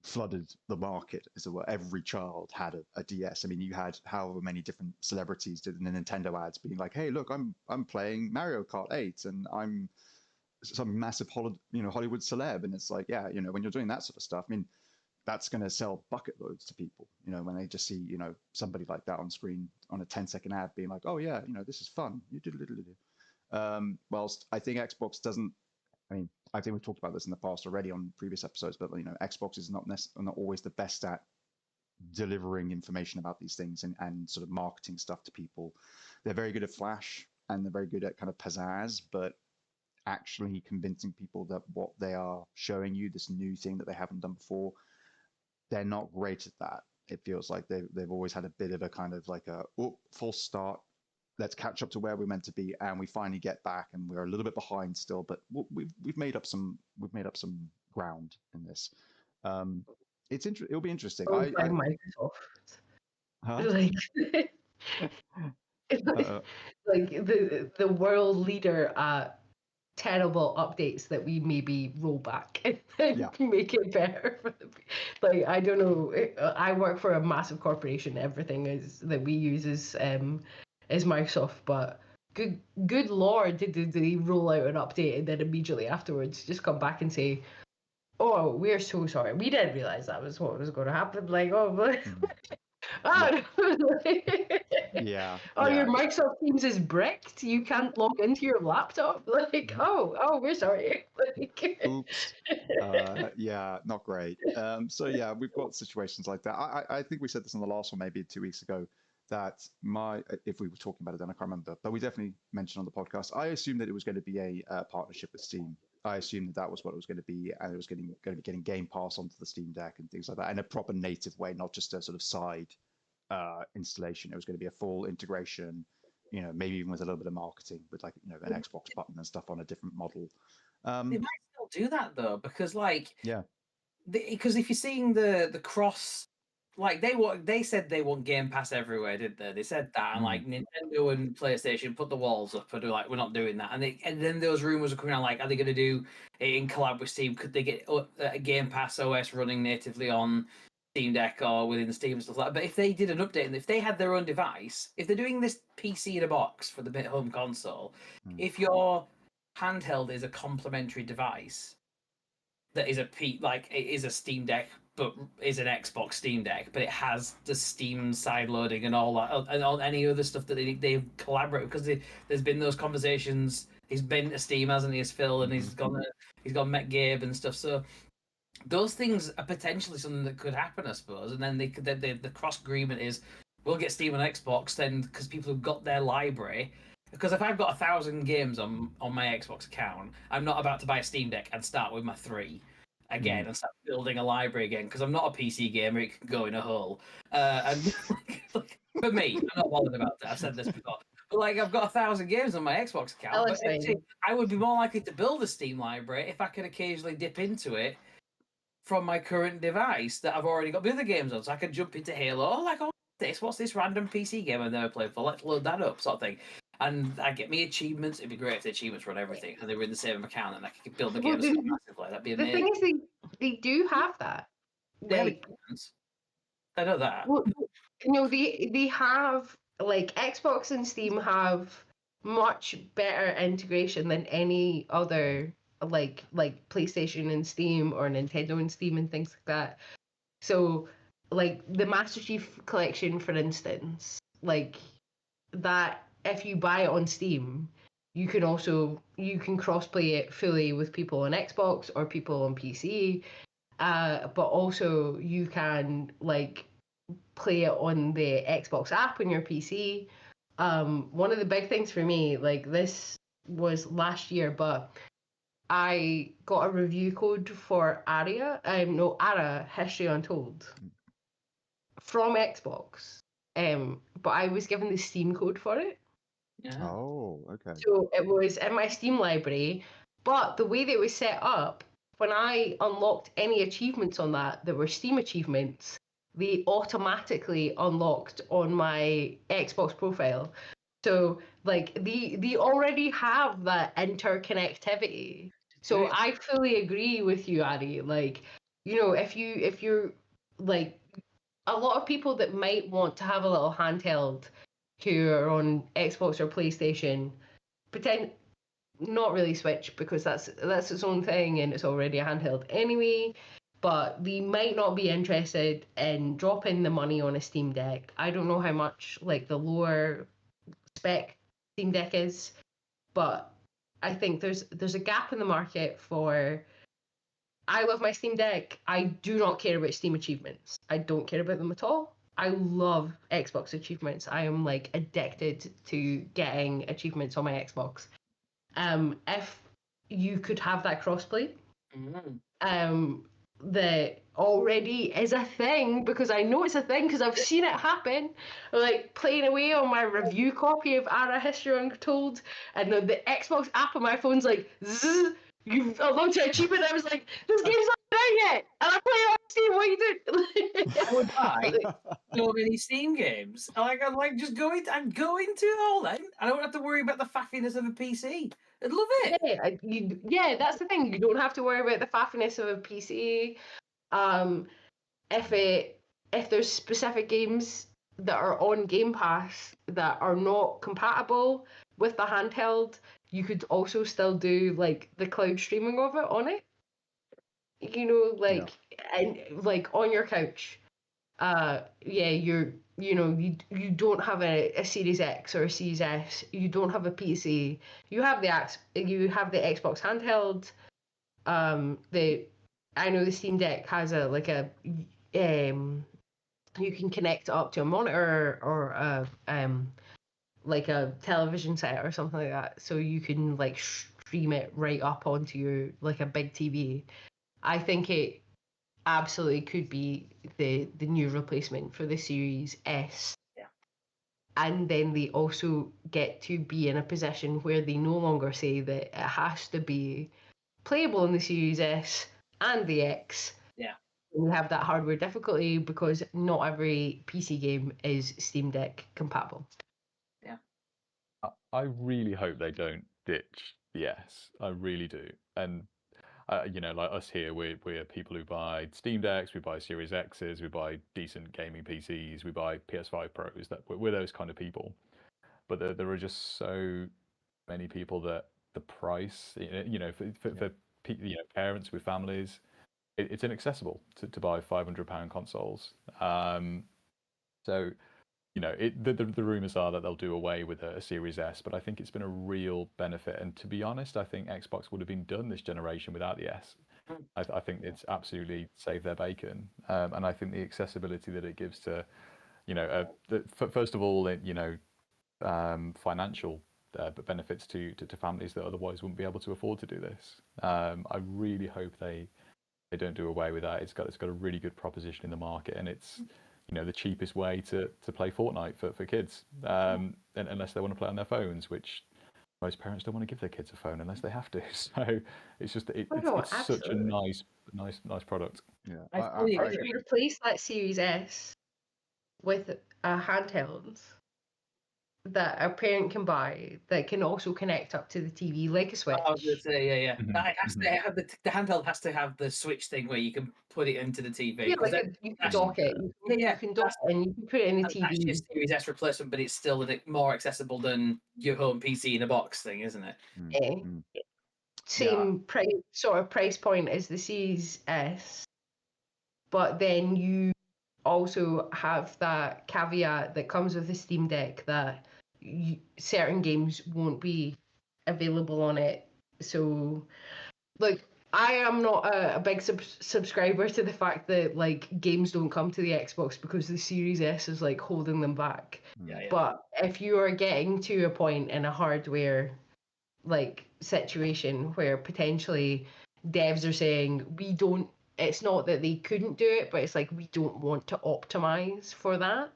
flooded the market, as it were. Every child had a DS. I mean, you had however many different celebrities did in the Nintendo ads being like, "Hey, look, I'm playing Mario Kart 8, and I'm some massive Hollywood celeb." And it's like, yeah, when you're doing that sort of stuff, I mean, that's going to sell bucket loads to people. When they just see somebody like that on screen on a 10-second ad being like, "Oh yeah, this is fun." You did it. Whilst I think Xbox doesn't. I mean, I think we've talked about this in the past already on previous episodes, but Xbox is not always the best at delivering information about these things and sort of marketing stuff to people. They're very good at flash and they're very good at kind of pizzazz, but actually convincing people that what they are showing you, this new thing that they haven't done before, they're not great at that. It feels like they've always had a bit of a kind of like a false start. Let's catch up to where we're meant to be, and we finally get back, and we're a little bit behind still, but we've made up some ground in this. It'll be interesting. Microsoft. Huh? Like, like the world leader at terrible updates that we maybe roll back and make it better for the, like, I don't know. I work for a massive corporation. Everything is that we use is Microsoft, but good lord, did they roll out an update and then immediately afterwards just come back and say, "Oh, we're so sorry. We didn't realize that was what was going to happen." Like, oh, but your Microsoft Teams is bricked. You can't log into your laptop. Like, oh, we're sorry. Like, oops. Yeah, not great. So yeah, we've got situations like that. I think we said this on the last one, maybe 2 weeks ago, that if we were talking about it then, I can't remember, but we definitely mentioned on the podcast, I assumed that it was going to be a partnership with Steam. I assumed that was what it was going to be, and it was going to be getting Game Pass onto the Steam Deck and things like that in a proper native way, not just a sort of side installation. It was going to be a full integration, maybe even with a little bit of marketing with like an Xbox button and stuff on a different model. They might still do that though, because because if you're seeing the cross, like they said they want Game Pass everywhere, didn't they? They said that, and like Nintendo and PlayStation put the walls up and they're like, we're not doing that. And then those rumors are coming out like, are they going to do it in collab with Steam? Could they get a Game Pass OS running natively on Steam Deck or within Steam and stuff like that? But if they did an update and if they had their own device, if they're doing this PC in a box for the home console, if your handheld is a complementary device that is it is a Steam Deck, but is an Xbox Steam Deck, but it has the Steam side loading and all that, and all any other stuff that they collaborate, because there's been those conversations. He's been to Steam, hasn't he, as Phil, and he's gone met Gabe and stuff. So those things are potentially something that could happen, I suppose. And then the cross agreement is, we'll get Steam and Xbox then, because people have got their library. Because if I've got 1,000 games on my Xbox account, I'm not about to buy a Steam Deck and start with my 3 again and start building a library again, because I'm not a PC gamer. It can go in a hole. And for me, I'm not bothered about that. I've said this before. But like, I've got 1,000 games on my Xbox account. But I would be more likely to build a Steam library if I could occasionally dip into it from my current device that I've already got the other games on. So I can jump into Halo. What's this random PC game I've never played for? Let's load that up, sort of thing. And I get me achievements. It'd be great if the achievements run everything and they were in the same account and I could build the game massively. That'd be amazing. The thing is, they do have that. I know that. Well, they have, like, Xbox and Steam have much better integration than any other, like PlayStation and Steam or Nintendo and Steam and things like that. So, like, the Master Chief Collection, for instance, like, that, if you buy it on Steam, you can crossplay it fully with people on Xbox or people on PC, but also you can, like, play it on the Xbox app on your PC. One of the big things for me, like, this was last year, but I got a review code for ARA, History Untold, from Xbox. But I was given the Steam code for it. Yeah. Oh, okay. So it was in my Steam library, but the way that it was set up, when I unlocked any achievements on that were Steam achievements, they automatically unlocked on my Xbox profile. So, like, they already have that interconnectivity. So I fully agree with you, Ari. Like, if you're like a lot of people that might want to have a little handheld who are on Xbox or PlayStation, not really Switch, because that's its own thing and it's already a handheld anyway, but they might not be interested in dropping the money on a Steam Deck. I don't know how much like the lower spec Steam Deck is, but I think there's a gap in the market for. I love my Steam Deck. I do not care about Steam achievements. I don't care about them at all. I love Xbox achievements. I am like addicted to getting achievements on my Xbox. If you could have that crossplay, that already is a thing, because I know it's a thing because I've seen it happen. Like playing away on my review copy of Ara History Untold, and the Xbox app on my phone's like, zzz, you've unlocked your achievement. I was like, this game's not done yet, and I play it on Steam. What are you doing? I would buy so many Steam games. I'm like just going. I'm going to all then. I don't have to worry about the faffiness of a PC. I'd love it. Yeah, that's the thing. You don't have to worry about the faffiness of a PC. If there's specific games that are on Game Pass that are not compatible with the handheld, you could also still do like the cloud streaming of it on it. And like on your couch. You don't have a Series X or a Series S. You don't have a PC. You have the Xbox handheld. I know the Steam Deck has you can connect it up to a monitor or like a television set or something like that, so you can like stream it right up onto your like a big TV. I think it absolutely could be the new replacement for the Series S. Yeah. And then they also get to be in a position where they no longer say that it has to be playable in the Series S and the X. Yeah. We have that hardware difficulty because not every PC game is Steam Deck compatible. Yeah. I really hope they don't ditch the S. I really do. And like us here, we're people who buy Steam Decks, we buy Series X's, we buy decent gaming PCs, we buy PS5 Pros. That we're those kind of people. But there are just so many people that the price, for parents with families, it's inaccessible to buy £500 consoles. So the rumors are that they'll do away with a Series S, but I think it's been a real benefit. And to be honest, I think Xbox would have been done this generation without the S. I think it's absolutely saved their bacon, and I think the accessibility that it gives to, first of all, financial benefits to families that otherwise wouldn't be able to afford to do this. I really hope they don't do away with that. It's got a really good proposition in the market, and it's the cheapest way to play Fortnite for kids, and unless they want to play on their phones, which most parents don't want to give their kids a phone unless they have to. So it's just it's such a nice product. Yeah, if you replace that Series S with a handheld that a parent can buy that can also connect up to the TV like a Switch. I was going to say, yeah. Mm-hmm. It has to have the handheld has to have the Switch thing where you can put it into the TV. Yeah, you can dock it. You can dock it and you can put it in the TV. That's just Series S replacement, but it's still more accessible than your home PC in a box thing, isn't it? Mm-hmm. Same price point as the Series S, but then you also have that caveat that comes with the Steam Deck that certain games won't be available on it. So, like, I am not a big subscriber to the fact that like games don't come to the Xbox because the Series S is like holding them back. Yeah. But if you are getting to a point in a hardware like situation where potentially devs are saying it's not that they couldn't do it, but it's like we don't want to optimize for that.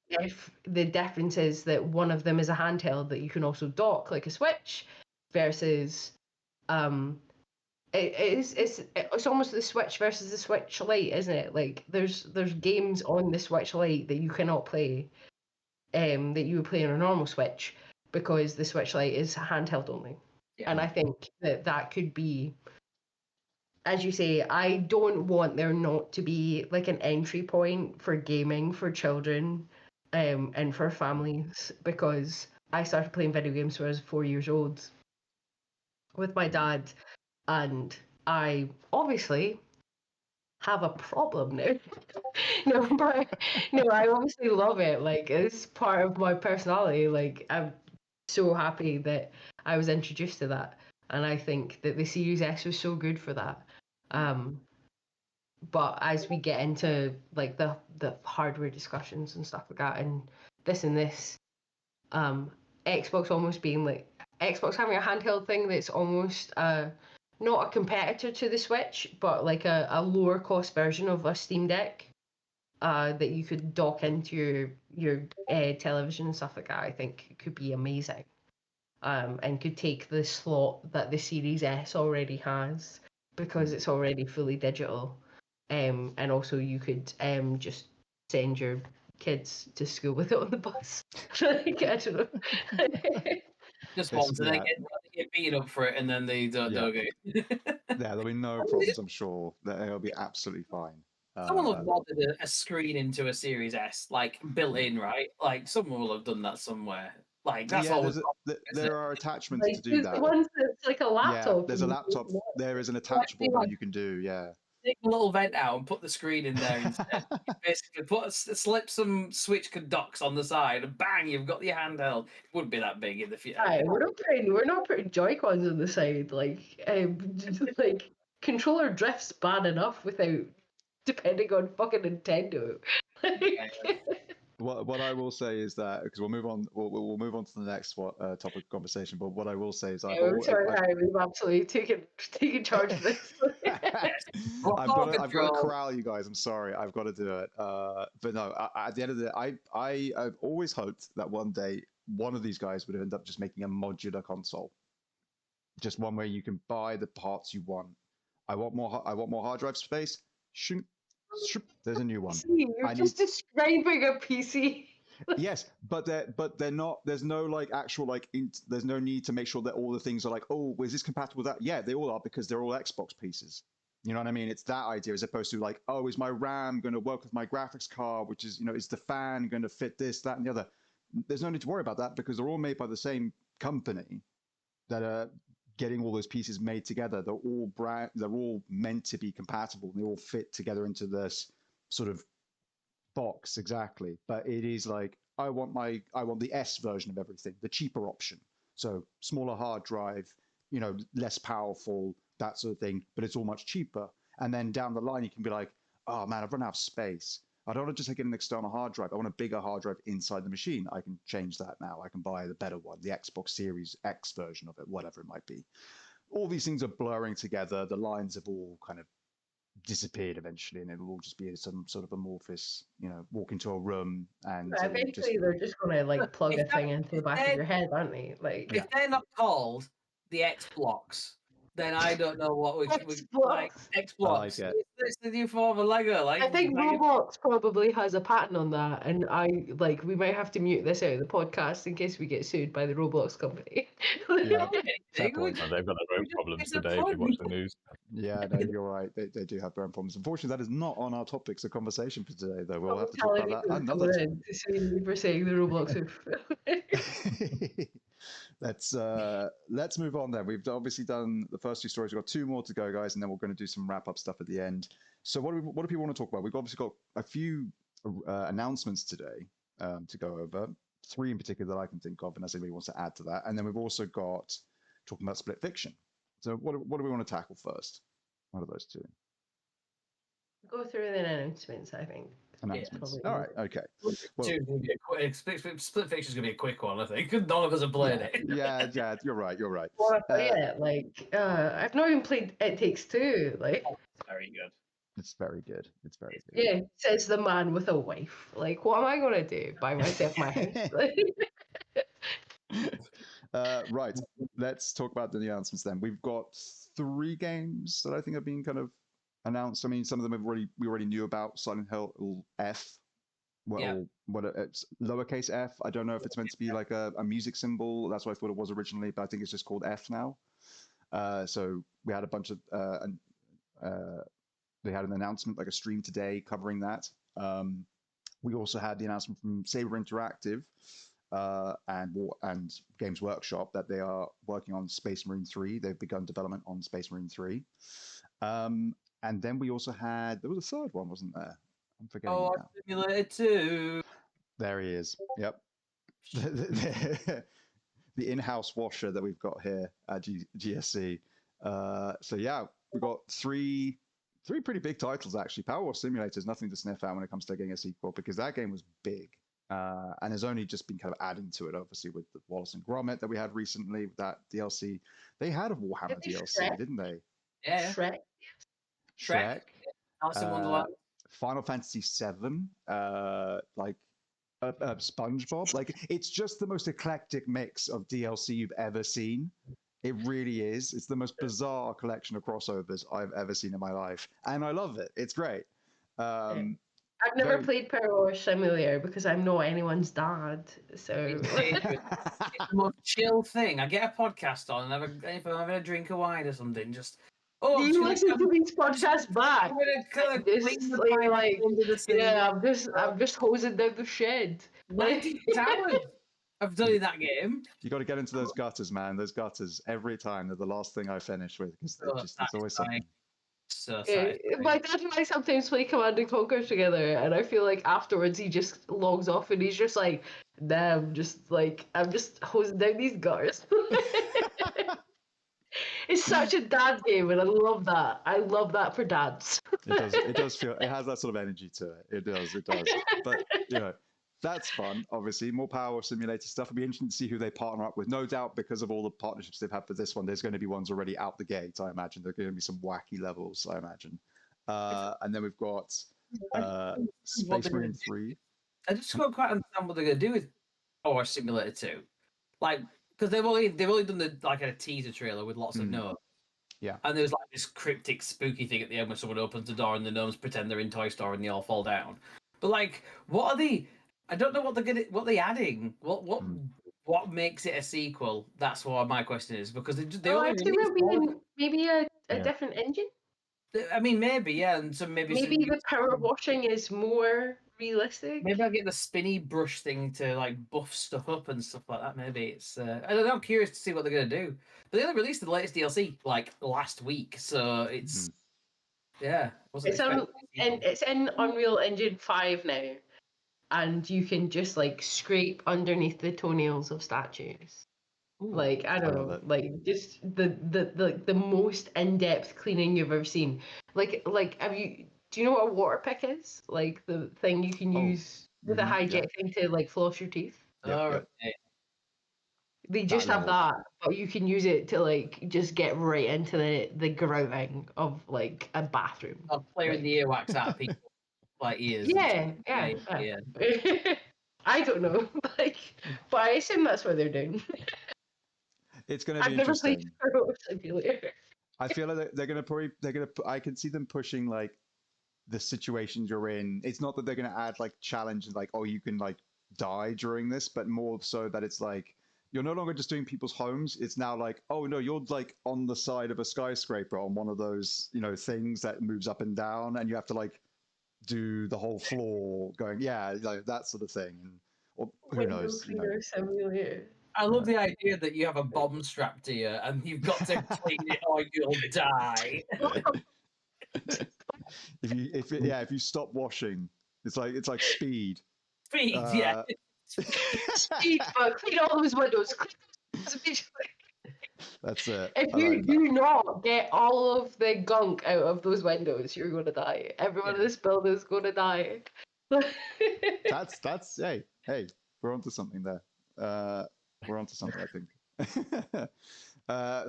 If the difference is that one of them is a handheld that you can also dock like a Switch versus it's almost the Switch versus the Switch Lite, isn't it? Like there's games on the Switch Lite that you cannot play that you would play on a normal Switch because the Switch Lite is handheld only. Yeah. And I think that could be as you say, I don't want there not to be like an entry point for gaming for children and for families, because I started playing video games when I was 4 years old with my dad, and I obviously have a problem now. No, but no, I obviously love it. Like, it's part of my personality. Like, I'm so happy that I was introduced to that, and I think that the Series S was so good for that. But as we get into like the hardware discussions and stuff like that, and this, Xbox almost being like Xbox having a handheld thing that's almost not a competitor to the Switch, but like a lower cost version of a Steam Deck that you could dock into your television and stuff like that. I think could be amazing, and could take the slot that the Series S already has, because it's already fully digital. And also you could just send your kids to school with it on the bus. Like, I don't know. Just once, and they get beaten up for it, and then they don't go. Yeah, there'll be no problems, I'm sure. They'll be absolutely fine. Someone will have modded a screen into a Series S, like built in, right? Like someone will have done that somewhere. Like that's always there are attachments like, to do that. The ones that's like a laptop. Yeah, there's a laptop. There is an attachable one you can do. Yeah. Take a little vent out and put the screen in there instead. Basically, slip some Switch docks on the side, and bang, you've got your handheld. It wouldn't be that big in the future. Right, we're not putting Joy-Cons on the side. Like, like controller drifts bad enough without depending on fucking Nintendo. What I will say is that, because we'll move on to the next topic of conversation. But what I will say is, we've absolutely taken charge of this. I've got to corral you guys. I'm sorry, I've got to do it. But no, at the end of the day, I've always hoped that one day one of these guys would end up just making a modular console, just one where you can buy the parts you want. I want more hard drive space. Shoot. There's a new one. You're just describing a PC. Yes, but they're not. There's no like actual like. There's no need to make sure that all the things are like, oh, is this compatible with that? Yeah, they all are, because they're all Xbox pieces. You know what I mean? It's that idea, as opposed to like, oh, is my RAM going to work with my graphics card? Which is, is the fan going to fit this, that, and the other? There's no need to worry about that, because they're all made by the same company that are getting all those pieces made together. They're all meant to be compatible. They all fit together into this sort of box exactly. But it is like, I want the S version of everything, the cheaper option. So smaller hard drive, less powerful, that sort of thing, but it's all much cheaper. And then down the line, you can be like, oh man, I've run out of space. I don't want to just get an external hard drive. I want a bigger hard drive inside the machine. I can change that now. I can buy the better one, the Xbox Series X version of it, whatever it might be. All these things are blurring together. The lines have all kind of disappeared eventually, and it'll all just be some sort of amorphous, walk into a room and eventually they're just gonna like plug a thing into the back of your head, aren't they? Like, if they're not called the X blocks, then I don't know what we like. X blocks. Like it's the new form of Lego. Like, I think Roblox probably has a patent on that, and we might have to mute this out of the podcast in case we get sued by the Roblox company. Yeah, they've got their own problems today if you watch the news. Yeah, no, you're right. They do have their own problems. Unfortunately, that is not on our topics of conversation for today, though. We'll have to talk about that another time. We're saying the Roblox. Let's move on then. We've obviously done the first two stories. We've got two more to go, guys, and then we're going to do some wrap up stuff at the end. So what do people want to talk about? We've obviously got a few announcements today to go over. Three in particular that I can think of, unless anybody wants to add to that. And then we've also got talking about split fiction. So what do we want to tackle first? One of those two. Go through the announcements, I think. Announcements. All right. Okay. Well, split fiction is going to be a quick one, I think. None of us have played it. Yeah, you're right. Well, I've not even played It Takes Two. Like, very good. It's very good. It's very good. Yeah, says the man with a wife. Like, what am I going to do? Buy myself my house? Right. Let's talk about the announcements then. We've got 3 games that I think have been kind of announced. I mean, some of them we already knew about. Silent Hill F. It's lowercase f. I don't know if it's meant to be like a music symbol. That's what I thought it was originally, but I think it's just called F now. So we had a bunch of they had an announcement, like a stream today covering that. We also had the announcement from Saber Interactive and Games Workshop that they are working on Space Marine 3. They've begun development on Space Marine 3. And then we also had, there was a third one, wasn't there? I'm forgetting now. Simulator 2. There he is. Yep. The in-house washer that we've got here at GSC. So yeah, we've got three pretty big titles actually. Power Wash Simulator is nothing to sniff at when it comes to getting a sequel, because that game was big. And has only just been kind of adding to it, obviously, with the Wallace and Gromit that we had recently, with that DLC. They had a Warhammer DLC, didn't they? Yeah. Shrek. Alice in Wonderland. Final Fantasy VII. Like SpongeBob. Like, it's just the most eclectic mix of DLC you've ever seen. It really is. It's the most bizarre collection of crossovers I've ever seen in my life, and I love it. It's great. I've never played Power Wash Simulator because I'm not anyone's dad. So it's the most chill thing. I get a podcast on, and if I'm having a drink of wine or something, just do you listen to these podcasts back? I'm gonna kind of I'm just hosing down the shed. 90 hours. I've done that game. You got to get into those gutters, man. Those gutters every time. They're the last thing I finish with, because it's always something. So my dad and I sometimes play Command and Conquer together, and I feel like afterwards he just logs off and he's just like, "Damn, I'm just hosing down these gutters." It's such a dad game, and I love that. I love that for dads. It does feel, it has that sort of energy to it. It does. But that's fun. Obviously, more Power Simulator stuff. It'll be interesting to see who they partner up with. No doubt, because of all the partnerships they've had for this one, there's going to be ones already out the gate. I imagine there are going to be some wacky levels. I imagine. And then we've got Space Marine 3. I just don't quite understand what they're going to do with Power Simulator 2. Like, because they've only done a teaser trailer with lots of gnomes. Yeah. And there's like this cryptic, spooky thing at the end where someone opens the door and the gnomes pretend they're in Toy Story and they all fall down. But like, what are they? I don't know what they're adding. What makes it a sequel? That's what my question is, because they I think there'll be maybe a different engine. I mean, maybe, yeah, and so maybe the power washing is more realistic. Maybe I'll get the spinny brush thing to like buff stuff up and stuff like that. Maybe it's. I don't know. I'm curious to see what they're gonna do. But they only released the latest DLC like last week, so it's. Yeah, it's in Unreal Engine 5 now, and you can just like scrape underneath the toenails of statues. Ooh, like, I don't know, like just the most in-depth cleaning you've ever seen. Like do you know what a water pick is? Like the thing you can use with a hijack thing to like floss your teeth. Yep. They just have that, but you can use it to like just get right into the grouting of like a bathroom. I'll clearing the earwax out of people like ears. Yeah. I don't know, like, but I assume that's what they're doing. It's going to be interesting. I've never played Simulator. I feel like I can see them pushing like the situations you're in. It's not that they're going to add like challenges like, oh, you can like die during this, but more so that it's like you're no longer just doing people's homes. It's now like, oh no, you're like on the side of a skyscraper on one of those, things that moves up and down, and you have to like do the whole floor going, like that sort of thing. Or who knows? Simulator. I love the idea that you have a bomb strapped to you and you've got to clean it or you'll die. If you stop washing, it's like speed. Speed, yeah. Speed, but clean all those windows. That's it. If you do not get all of the gunk out of those windows, you're going to die. Everyone in this building is going to die. That's hey, we're onto something there. We're onto something, I think.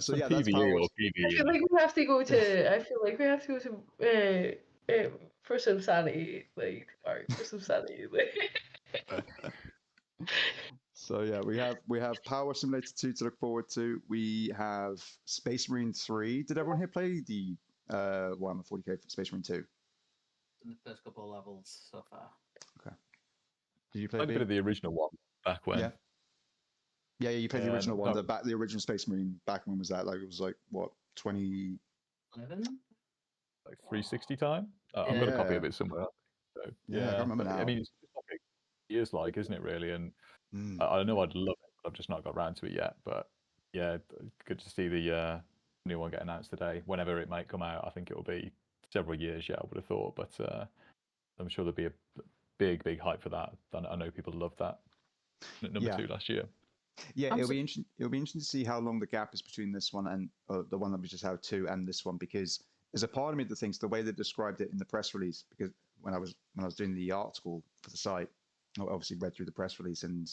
So yeah, that's PvE or PvE. I feel like we have to go to. For some sanity, for some sanity. So yeah, we have Power Simulator 2 to look forward to. We have Space Marine 3. Did everyone here play the Warhammer 40k for Space Marine 2? In the first couple of levels so far. Okay. Did you play a bit of the original one back when? Yeah, you played the original one. The original Space Marine back when was that? Like it was like what 2011? like 360 time. I've got a copy of it somewhere. So, yeah, I can't remember now. I mean, it's just like years like, isn't it? Really, and Mm. I know I'd love it, but I've just not got around to it yet. But yeah, good to see the new one get announced today. Whenever it might come out, I think it will be several years yet, I would have thought. But I'm sure there'll be a big hype for that. I know people love that. Number 2 last year. Yeah, it'll be interesting. It'll be interesting to see how long the gap is between this one and the one that we just had 2 and this one, because there's a part of me that thinks the way they described it in the press release, because when I was doing the article for the site, I obviously read through the press release, and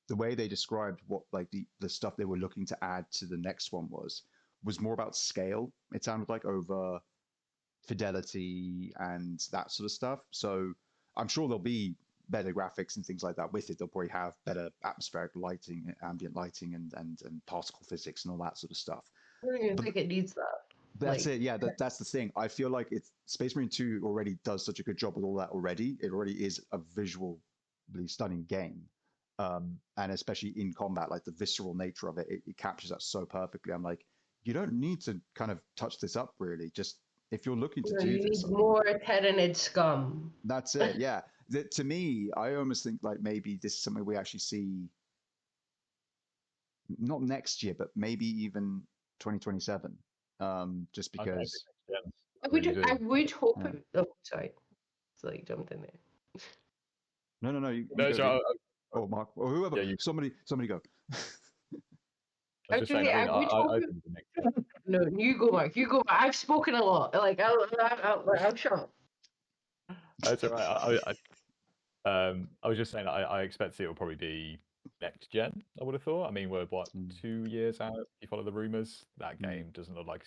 the way they described what like the stuff they were looking to add to the next one was more about scale. It sounded like over fidelity and that sort of stuff. So I'm sure there'll be better graphics and things like that with it. They'll probably have better atmospheric lighting, ambient lighting, and particle physics and all that sort of stuff. I don't even think it needs that. That's it. Yeah, that's the thing. I feel like Space Marine 2 already does such a good job with all that already. It already is a visually stunning game. And especially in combat, like the visceral nature of it, it captures that so perfectly. I'm like, you don't need to kind of touch this up really. Just if you're looking to do this, need more Tyranid scum. That's it. Yeah. To me, I almost think like maybe this is something we actually see not next year, but maybe even 2027. Just because I would hope. Yeah. Oh, sorry, it's like jumped in there. No. Oh, Mark, or whoever. Yeah, somebody go. I was just saying, no, you go, Mark. You go. I've spoken a lot. Like I'll shut up. That's all right. I was just saying, I expect it will probably be next gen. I would have thought. I mean, we're 2 years out. If you follow the rumors, that game doesn't look like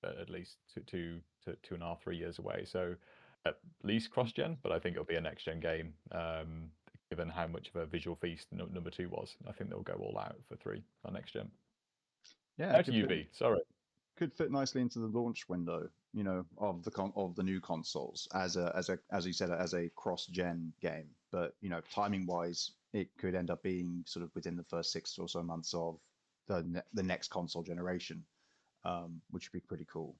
at least two and a half, 3 years away. So at least cross gen, but I think it'll be a next gen game. Given how much of a visual feast number 2 was, I think they'll go all out for 3 on next gen. Yeah, UV. Sorry, could fit nicely into the launch window, of the new consoles as you said, as a cross gen game. But timing wise, it could end up being sort of within the first 6 or so months of the next console generation, which would be pretty cool.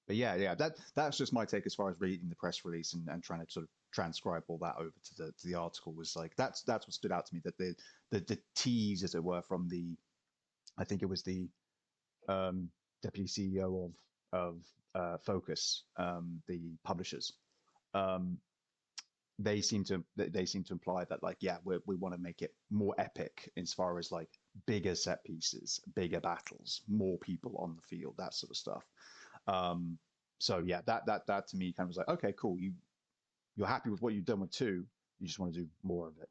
But yeah, that's just my take as far as reading the press release and trying to sort of transcribe all that over to the article. Was like that's what stood out to me, that the tease, as it were, from I think it was the deputy CEO of Focus, the publishers. They seem to imply that like, yeah, we want to make it more epic as far as like bigger set pieces, bigger battles, more people on the field, that sort of stuff. So yeah, that to me kind of was like, okay, cool. You're happy with what you've done with 2. You just want to do more of it.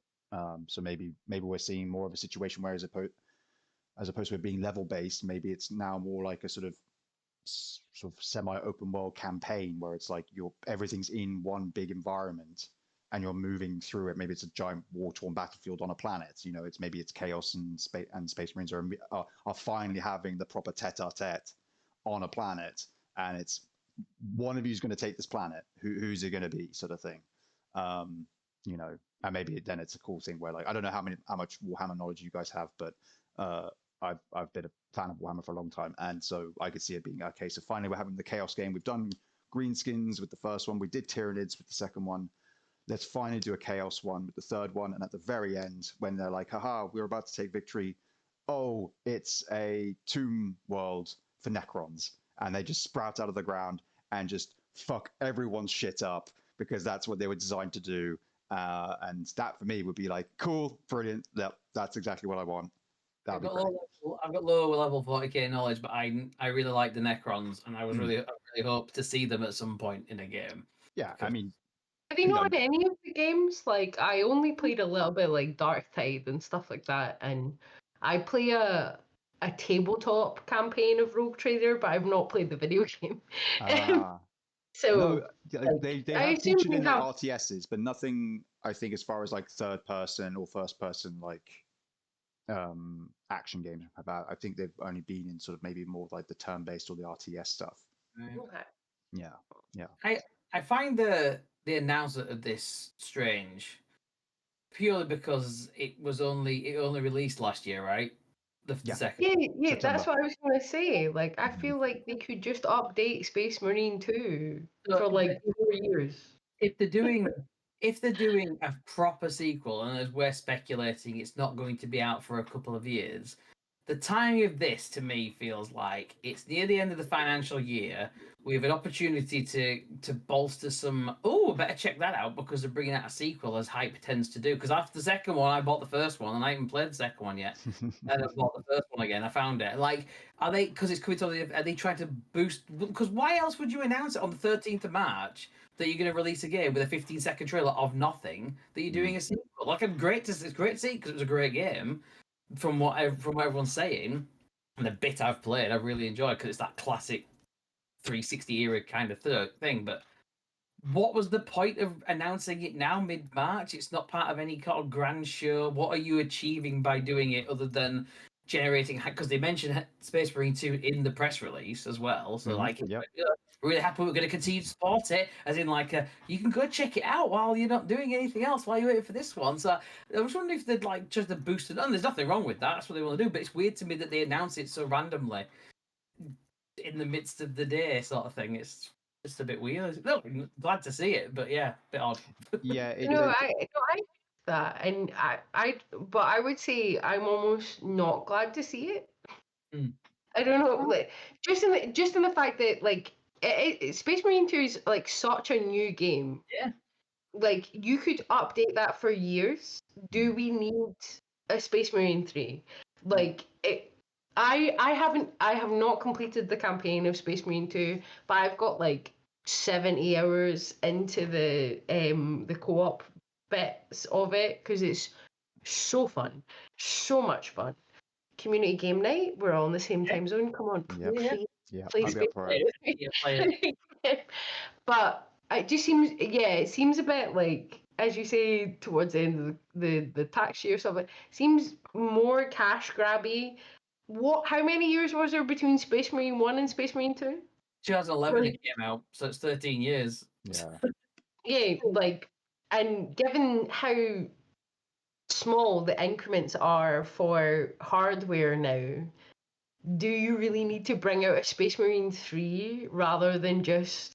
So maybe we're seeing more of a situation where as opposed to it being level based, maybe it's now more like a sort of semi-open world campaign where it's like everything's in one big environment and you're moving through it. Maybe it's a giant war-torn battlefield on a planet. It's Chaos and Space Marines are finally having the proper tete-a-tete on a planet, and it's one of you's going to take this planet. Who's it going to be, sort of thing. And maybe then it's a cool thing where, like, I don't know how much Warhammer knowledge you guys have, but I've been a fan of Warhammer for a long time, and so I could see it being okay. So finally, we're having the Chaos game. We've done Greenskins with the first one. We did Tyranids with the second one. Let's finally do a Chaos one with the third one. And at the very end, when they're like, haha, we're about to take victory. Oh, it's a tomb world for Necrons. And they just sprout out of the ground and just fuck everyone's shit up, because that's what they were designed to do. And that for me would be like, cool, brilliant. That's exactly what I want. I've got lower level 40k knowledge, but I really like the Necrons, and I really hope to see them at some point in a game. Yeah, I mean, have you not had any of the games? Like, I only played a little bit like Darktide and stuff like that, and I play a tabletop campaign of Rogue Trader, but I've not played the video game. So no, they have featured in the RTSs, but nothing, I think, as far as like third person or first person like action games about. I think they've only been in sort of maybe more like the turn-based or the RTS stuff. Okay. Yeah. I find the announcement of this strange, purely because it only released last year, right? the second. Yeah, September. that's what I was going to say. Like, I feel like they could just update Space Marine 2 for like 4 years. If they're doing a proper sequel, and as we're speculating, it's not going to be out for a couple of years. The timing of this, to me, feels like it's near the end of the financial year. We have an opportunity to bolster some. Oh, better check that out because they're bringing out a sequel, as hype tends to do. Because after the second one, I bought the first one, and I haven't played the second one yet. And I bought the first one again. I found it. Like, are they? Because it's coming to. Are they trying to boost? Because why else would you announce it on the 13th of March that you're going to release a game with a 15-second trailer of nothing? That you're doing a sequel? Like, it's great to see because it was a great game. From what everyone's saying, and the bit I've played, I really enjoyed because it's that classic 360 era kind of thing. But what was the point of announcing it now, mid-March? It's not part of any kind of grand show. What are you achieving by doing it other than generating? Because they mentioned Space Marine 2 in the press release as well. So we're really happy we're going to continue to support it, as in like you can go check it out while you're not doing anything else while you're waiting for this one. So I was wondering if they'd like just boost it on. There's nothing wrong with that. That's what they want to do. But it's weird to me that they announce it so randomly in the midst of the day, sort of thing. It's just a bit weird. No, glad to see it, but yeah, a bit odd. Yeah, I that, and but I would say I'm almost not glad to see it. I don't know, like just in the fact that like Space Marine 2 is like such a new game. Yeah. Like you could update that for years. Do we need a Space Marine 3? Like I have not completed the campaign of Space Marine 2, but I've got like 70 hours into the co-op bits of it because it's so fun, so much fun. Community game night, we're all in the same time zone. Come on, please play I'll be up for it. But it just seems, it seems a bit like, as you say, towards the end of the tax year or something, seems more cash grabby. How many years was there between Space Marine 1 and Space Marine 2? 2011 it came out, so it's 13 years. Yeah, like, and given how small the increments are for hardware now, do you really need to bring out a Space Marine 3 rather than just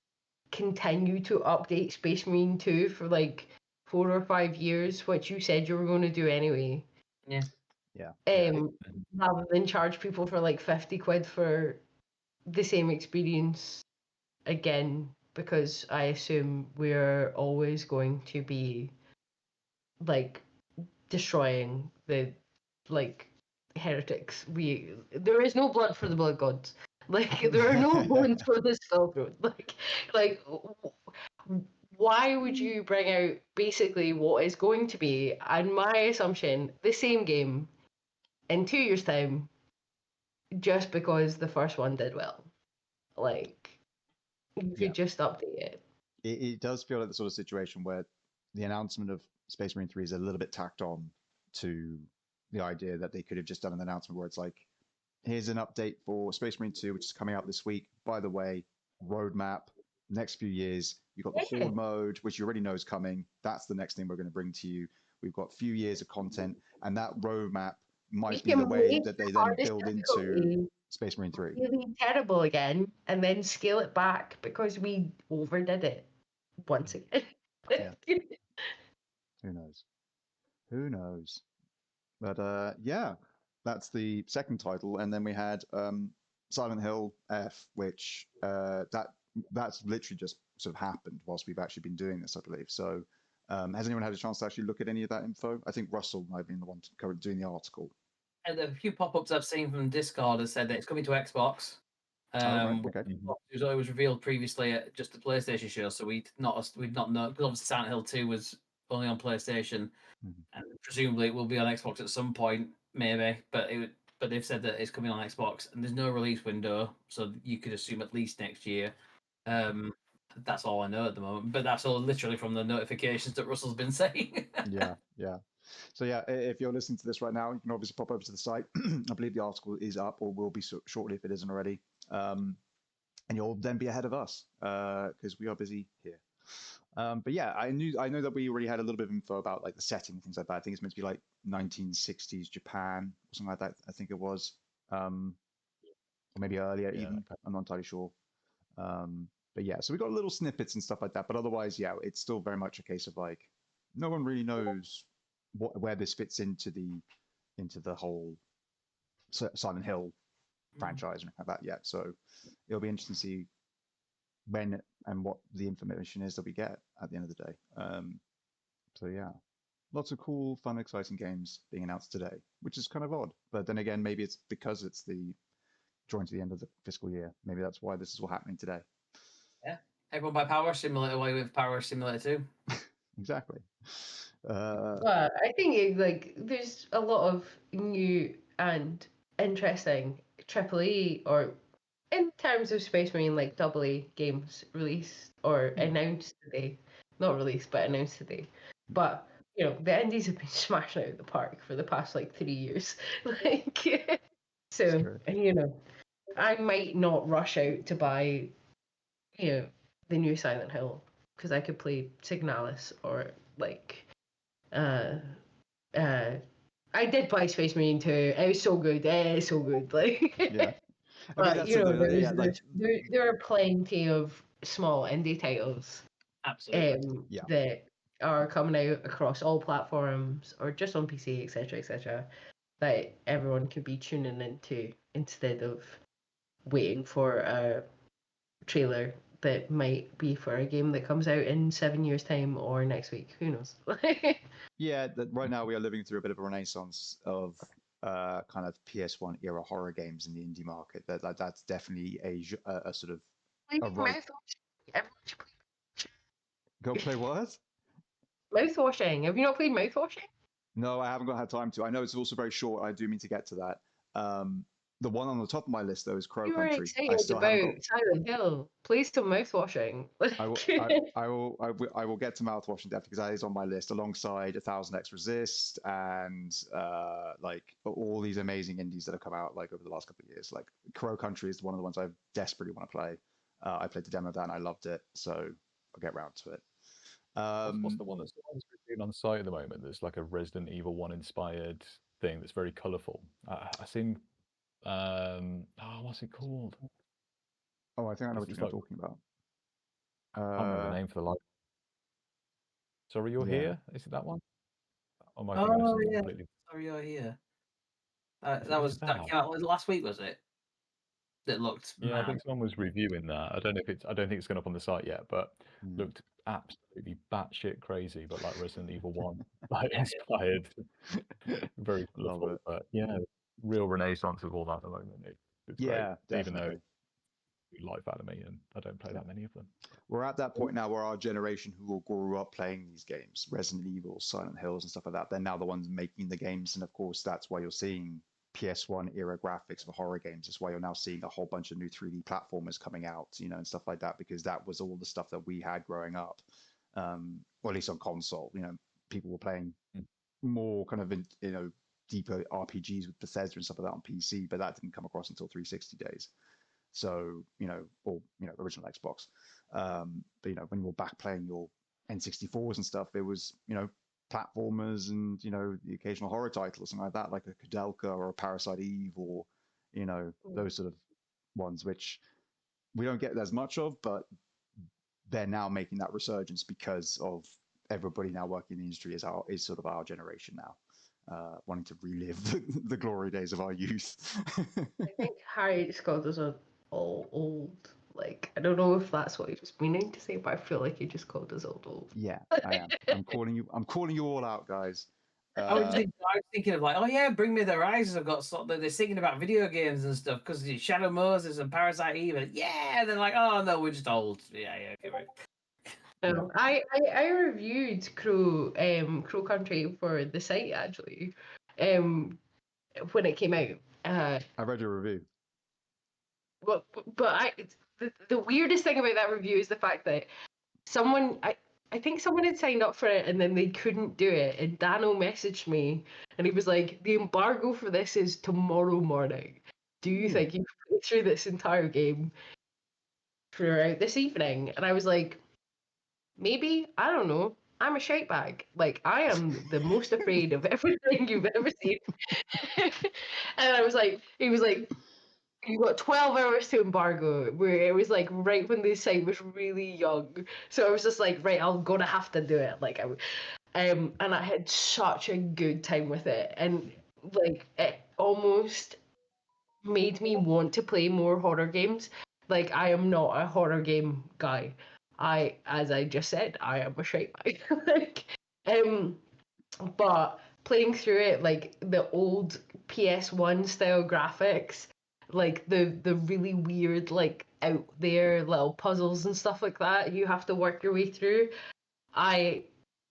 continue to update Space Marine 2 for like 4 or 5 years, which you said you were going to do anyway? Yeah. Rather than charge people for like 50 quid for the same experience again, because I assume we're always going to be like destroying the like heretics. There is no blood for the blood gods. Like there are no bones for the skull throne. Like why would you bring out basically what is going to be, and my assumption, the same game in 2 years' time, just because the first one did well? Like you could just update it. It does feel like the sort of situation where the announcement of Space Marine 3 is a little bit tacked on to the idea that they could have just done an announcement where it's like, here's an update for Space Marine 2, which is coming out this week. By the way, roadmap, next few years, you've got the Horde mode, which you already know is coming. That's the next thing we're going to bring to you. We've got a few years of content, and that roadmap might be the way that they then build into Space Marine 3. Really terrible again, and then scale it back because we overdid it once again. Who knows? Who knows? But that's the second title, and then we had Silent Hill F, which that's literally just sort of happened whilst we've actually been doing this, I believe. So, has anyone had a chance to actually look at any of that info? I think Russell might have been the one doing the article. And a few pop-ups I've seen from Discord have said that it's coming to Xbox. It was revealed previously at just the PlayStation show, so we've not known, because obviously Silent Hill 2 was only on PlayStation, and presumably it will be on Xbox at some point, maybe. But they've said that it's coming on Xbox, and there's no release window, so you could assume at least next year. That's all I know at the moment, but that's all literally from the notifications that Russell's been saying. Yeah. So if you're listening to this right now, you can obviously pop over to the site. I believe the article is up, or will be shortly if it isn't already. And you'll then be ahead of us because we are busy here. But yeah, I know that we already had a little bit of info about like the setting and things like that. I think it's meant to be like 1960s Japan or something like that. I think it was, or maybe earlier even. Okay. I'm not entirely sure. But yeah, so we got little snippets and stuff like that. But otherwise, yeah, it's still very much a case of like no one really knows where this fits into the whole Silent Hill franchise or anything like that yet. So it'll be interesting to see when and what the information is that we get at the end of the day. So yeah, lots of cool, fun, exciting games being announced today, which is kind of odd. But then again, maybe it's because it's drawing to the end of the fiscal year. Maybe that's why this is all happening today. Yeah, everyone buy Power Simulator while you have Power Simulator 2. Exactly. Well, I think there's a lot of new and interesting AAA or in terms of Space Marine like AA games released or announced today. Not released, but announced today. But the indies have been smashing out of the park for the past like 3 years. So I might not rush out to buy the new Silent Hill because I could play Signalis or like I did play Space Marine 2. It was so good. It is so good. Yeah. I mean, But that's there are plenty of small indie titles Absolutely. that are coming out across all platforms or just on PC, etc., that everyone could be tuning into instead of waiting for a trailer that might be for a game that comes out in 7 years' time or next week. Who knows? Yeah, right now we are living through a bit of a renaissance of kind of PS1 era horror games in the indie market. That's definitely a sort of a right. Go play what? Mouthwashing. Have you not played mouthwashing? No, I haven't had time to. I know it's also very short. I do mean to get to that. The one on the top of my list though is Crow You were Country. I excited still haven't got. about Silent Hill. Play some mouthwashing. I will get to mouthwashing definitely because that is on my list alongside 1000X Resist and like all these amazing indies that have come out like over the last couple of years. Like Crow Country is one of the ones I desperately want to play. I played the demo of that and I loved it, so I'll get round to it. What's the one that's being on site at the moment? There's like a Resident Evil 1 inspired thing that's very colourful. I seen. What's it called? Oh, I think I know what you're talking about. I can't remember the name for the life. Sorry, You're Here? Is it that one? Oh yeah. Completely... Sorry, You're Here. That came out last week, was it? That looked. Yeah, mad. I think someone was reviewing that. I don't think it's gone up on the site yet, but looked absolutely batshit crazy. But like Resident Evil 1, like inspired, very colourful. But yeah, real renaissance of all that at the moment. It's great, definitely. Even though life out of me, and I don't play that many of them. We're at that point now where our generation who all grew up playing these games, Resident Evil, Silent Hills, and stuff like that, they're now the ones making the games, and of course that's why you're seeing PS1 era graphics for horror games. That's why you're now seeing a whole bunch of new 3D platformers coming out, and stuff like that, because that was all the stuff that we had growing up, or at least on console. People were playing more kind of deeper RPGs with Bethesda and stuff like that on PC, but that didn't come across until 360 days. So, original Xbox. But, when you were back playing your N64s and stuff, it was, platformers and, the occasional horror title or something like that, like a Kudelka or a Parasite Eve or, those sort of ones, which we don't get as much of, but they're now making that resurgence because of everybody now working in the industry is sort of our generation now. Wanting to relive the glory days of our youth. I think Harry called us old. Like, I don't know if that's what he was meaning to say, but I feel like he just called us old. Yeah, I am. I'm calling you all out, guys. I was thinking of like, oh yeah, Bring Me the Horizon. I've got they're singing about video games and stuff because Shadow Moses and Parasite Eve. And yeah, they're like, oh no, we're just old. Yeah, okay, right. I reviewed Crow Country for the site actually, when it came out. I read your review. But the weirdest thing about that review is the fact that I think someone had signed up for it and then they couldn't do it, and Dano messaged me and he was like, the embargo for this is tomorrow morning. Do you think you can play through this entire game throughout this evening? And I was like, Maybe, I don't know. I'm a shite bag. Like, I am the most afraid of everything you've ever seen. And he was like, you got 12 hours to embargo, where it was like right when the site was really young. So I was just like, right, I'm gonna have to do it. Like, and I had such a good time with it. And like, it almost made me want to play more horror games. Like, I am not a horror game guy. As I just said, I am a shite bag. Like, um, but playing through it, like the old PS1 style graphics, like the really weird, like out there little puzzles and stuff like that, you have to work your way through. I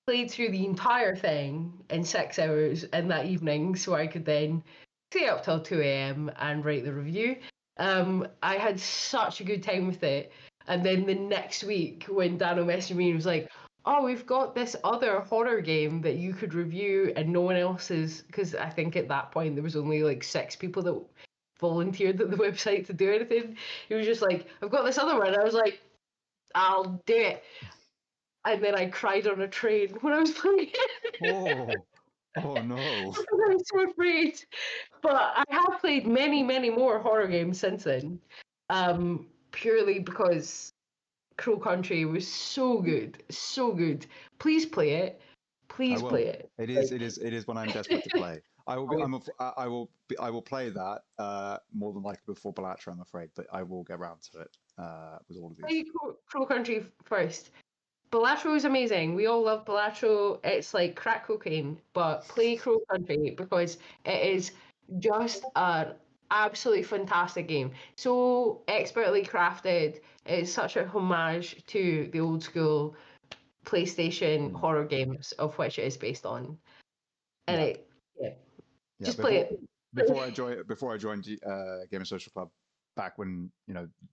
played through the entire thing in 6 hours in that evening, so I could then stay up till 2 a.m. and write the review. I had such a good time with it. And then the next week, when Dano messaged me and was like, "Oh, we've got this other horror game that you could review," and no one else is, because I think at that point there was only like 6 people that volunteered at the website to do anything. He was just like, "I've got this other one." I was like, "I'll do it." And then I cried on a train when I was playing it. Oh no. I was so afraid. But I have played many, many more horror games since then. Purely because Crow Country was so good, so good. Please play it. Please play it. It is when I'm desperate to play. I will be, I will play that more than likely before Bellatra, I'm afraid, but I will get around to it with all of these. Play Crow Country first. Bellatra is amazing. We all love Bellatra. It's like crack cocaine, but play Crow Country because it is just an absolutely fantastic game. So expertly crafted. It's such a homage to the old school PlayStation horror games of which it is based on. And just play it. Before I joined Gamer Social Club, back when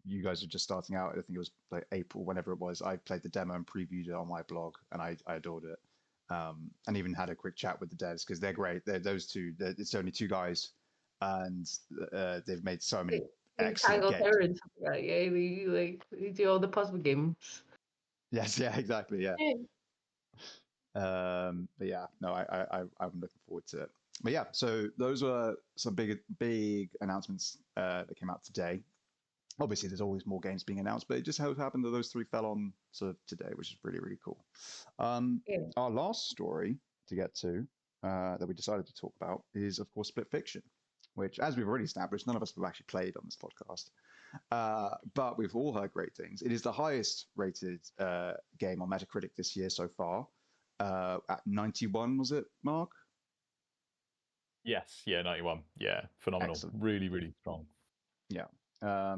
you guys were just starting out, I think it was like April, whenever it was, I played the demo and previewed it on my blog, and I adored it. And even had a quick chat with the devs because they're great. Those two. It's only two guys, and they've made so many excellent games. And stuff like that. Yeah, they do all the puzzle games. Yes, yeah, exactly, yeah. But yeah, no, I'm looking forward to it. But yeah, so those were some big announcements that came out today. Obviously, there's always more games being announced, but it just happened that those three fell on sort of today, which is really, really cool. Our last story to get to that we decided to talk about is, of course, Split Fiction, which, as we've already established, none of us have actually played on this podcast. But we've all heard great things. It is the highest rated game on Metacritic this year so far, at 91, was it, Mark? Yes, yeah, 91. Yeah, phenomenal. Excellent. Really, really strong. Yeah.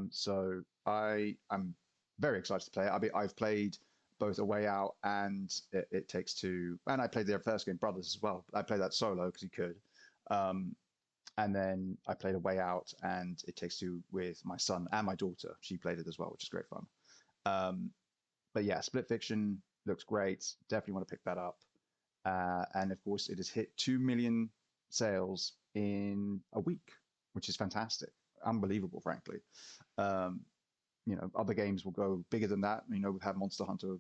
So I'm very excited to play it. I've played both A Way Out and It Takes Two, and I played their first game, Brothers, as well. I played that solo because you could. And then I played A Way Out and It Takes Two with my son and my daughter. She played it as well, which is great fun. But yeah, Split Fiction looks great. Definitely want to pick that up. And of course, it has hit 2 million sales in a week, which is fantastic. Unbelievable, frankly. Other games will go bigger than that. We've had Monster Hunter,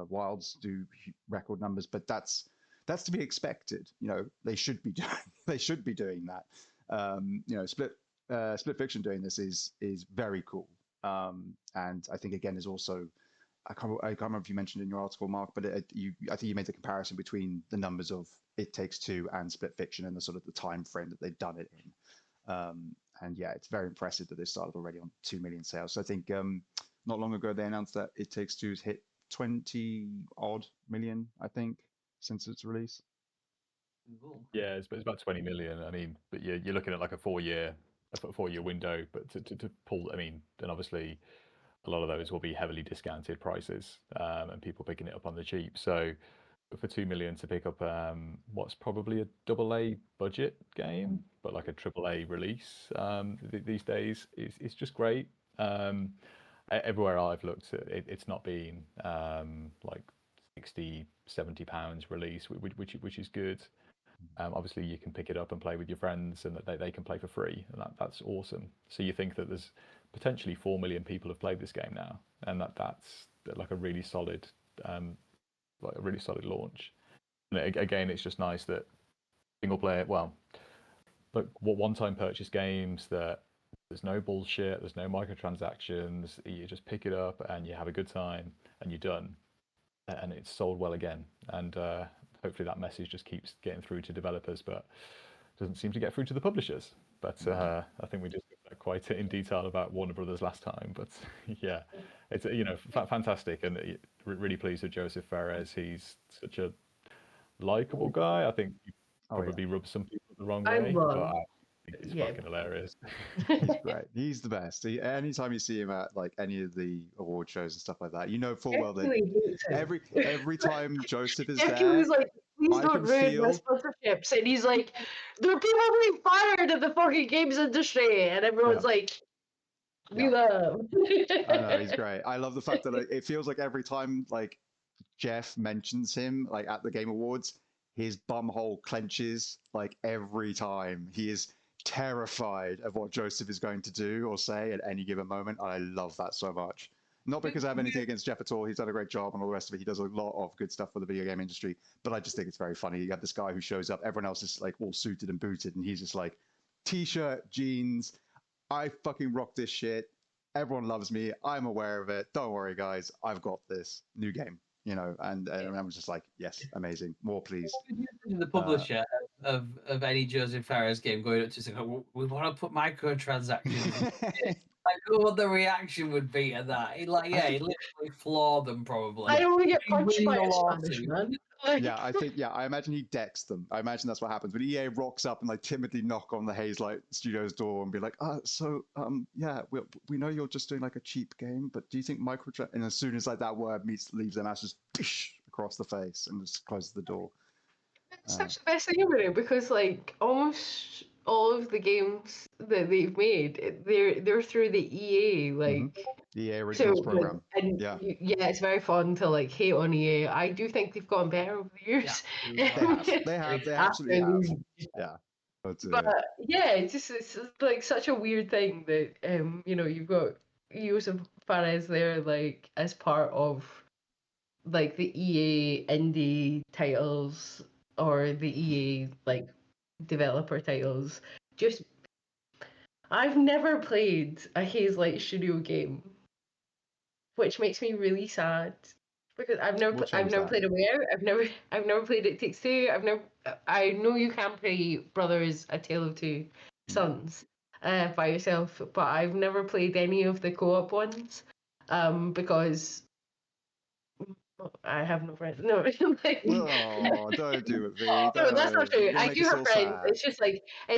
Wilds do record numbers, but that's to be expected. They should be doing that. Split Fiction doing this is very cool. And I think again is also, I can't remember if you mentioned in your article, Mark, but I think you made the comparison between the numbers of It Takes Two and Split Fiction and the sort of the time frame that they've done it in. And yeah, it's very impressive that they started already on 2 million sales. So I think not long ago they announced that It Takes Two's hit 20 odd million, I think, since its release. Yeah, it's about 20 million. I mean, but you're looking at like a 4-year window. But to pull, I mean, then obviously a lot of those will be heavily discounted prices, and people picking it up on the cheap. So for 2 million to pick up what's probably a AA budget game, but like a AAA release these days is just great. Everywhere I've looked, it's not been like 60-70 pounds release, which is good. Obviously, you can pick it up and play with your friends, and that they can play for free, and that's awesome. So you think that there's potentially 4 million people have played this game now, and that's like a really solid like a really solid launch. And again, it's just nice that single player, well, like one-time purchase games that there's no bullshit, there's no microtransactions. You just pick it up and you have a good time and you're done, and it's sold well again. And hopefully that message just keeps getting through to developers, but doesn't seem to get through to the publishers. But I think we discussed quite in detail about Warner Brothers last time. But yeah, it's fantastic, and really pleased with Joseph Fares. He's such a likable guy. I think he probably rubs some people the wrong way, but I think he's fucking hilarious. He's great. He's the best. Anytime you see him at like any of the award shows and stuff like that, you know full well that every time Joseph is there, he's like, please don't ruin my sponsorships, and he's like, there are people being fired in the fucking games industry, and everyone's like, we love. I know, he's great. I love the fact that it feels like every time like Jeff mentions him like at the Game Awards, his bumhole clenches like every time. He is terrified of what Joseph is going to do or say at any given moment. I love that so much. Not because I have anything against Jeff at all. He's done a great job and all the rest of it. He does a lot of good stuff for the video game industry. But I just think it's very funny. You have this guy who shows up, everyone else is like all suited and booted, and he's just like, t-shirt, jeans, I fucking rock this shit. Everyone loves me. I'm aware of it. Don't worry, guys. I've got this new game, you know. And I was just like, yes, amazing. More, please. The publisher of any Joseph Fares game going up to say, oh, we want to put microtransactions. Like, what the reaction would be at that? He literally floored them probably. I only get punched by a Spanish man. I imagine he decks them. I imagine that's what happens. When EA rocks up and like timidly knock on the Hazelight Studios door and be like, we know you're just doing like a cheap game, but do you think and as soon as like that word leaves their mouth, just across the face and just closes the door. It's such the best thing ever, because like almost all of the games that they've made, they're through the EA EA Originals program. And it's very fun to like hate on EA. I do think they've gotten better over the years. Yeah, they absolutely have. Yeah. But it's like such a weird thing that you've got Joseph Fares there like as part of like the EA indie titles or the EA like developer titles. Just I've never played a Hazelight Studio game, which makes me really sad because I've never played Aware. I've never played It Takes Two. I know you can play Brothers: A Tale of Two Sons by yourself, but I've never played any of the co-op ones because I have no friends. No, oh, don't do it, V. No, that's not true. I do have friends. Sad. It's just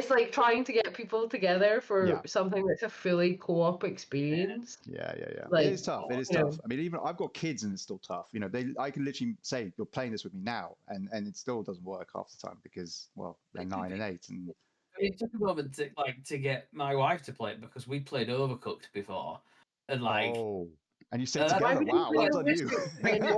like trying to get people together for something that's a fully co-op experience. Yeah. Like, it is tough. It is tough. I mean, even I've got kids and it's still tough. You know, I can literally say you're playing this with me now, and it still doesn't work half the time because they're 9 and 8 and. It took a moment to get my wife to play it because we played Overcooked before, and like. Oh. And you said together, wow, well done you. Hey, you're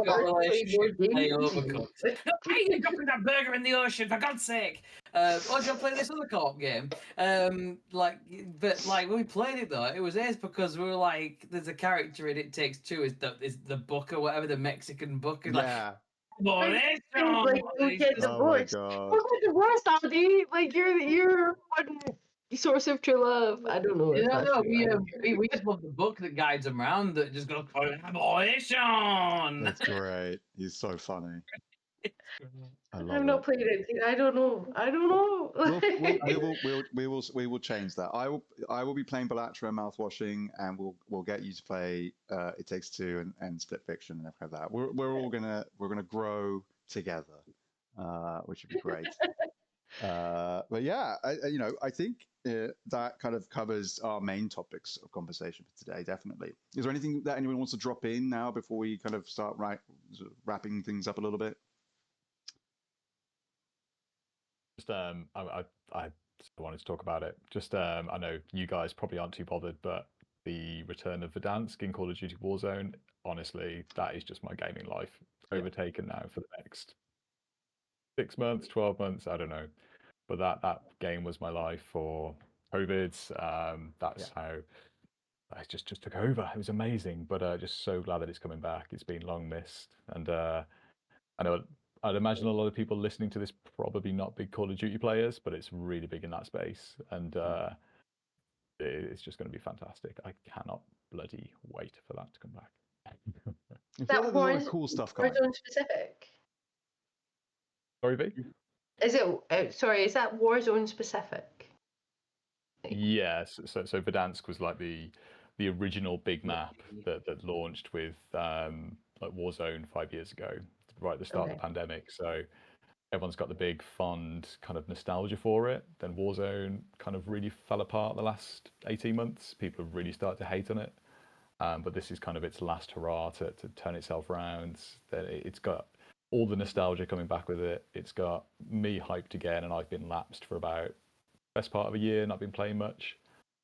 dropping that burger in the ocean, for God's sake. Or do you play this other co-op game? When we played it though, it was ace because we were like, there's a character in It Takes Two, is the book or whatever, the Mexican book. Yeah. Like, you get divorced. We'll get divorced, Andy. Like, you're one source of true love. I don't know. We just love the book that guides him around that just goes collaboration. That's great. He's so funny. I've not played it. I don't know. We will change that. I will be playing Bellatra and Mouthwashing, and we'll get you to play It Takes Two and Split Fiction and everything like that. We're all gonna grow together, which would be great. But yeah, I think that kind of covers our main topics of conversation for today. Definitely. Is there anything that anyone wants to drop in now before we kind of start wrapping things up a little bit? Just I wanted to talk about it. Just I know you guys probably aren't too bothered, but the return of Verdansk in Call of Duty Warzone, honestly, that is just my gaming life overtaken now for the next 6 months, 12 months, I don't know. But that game was my life for COVID. That's how it just took over. It was amazing, but just so glad that it's coming back. It's been long missed, and I know I'd imagine a lot of people listening to this probably not big Call of Duty players, but it's really big in that space, and it's just going to be fantastic. I cannot bloody wait for that to come back. I feel like there's a lot of cool stuff coming. Warzone specific? Sorry, V? Is it? Sorry, is that Warzone specific? Yes. So Verdansk was like the original big map that launched with like Warzone 5 years ago, right at the start of the pandemic. So everyone's got the big fond kind of nostalgia for it. Then Warzone kind of really fell apart the last 18 months. People have really started to hate on it. But this is kind of its last hurrah to turn itself around. It's got all the nostalgia coming back with it. It's got me hyped again, and I've been lapsed for about best part of a year, not been playing much.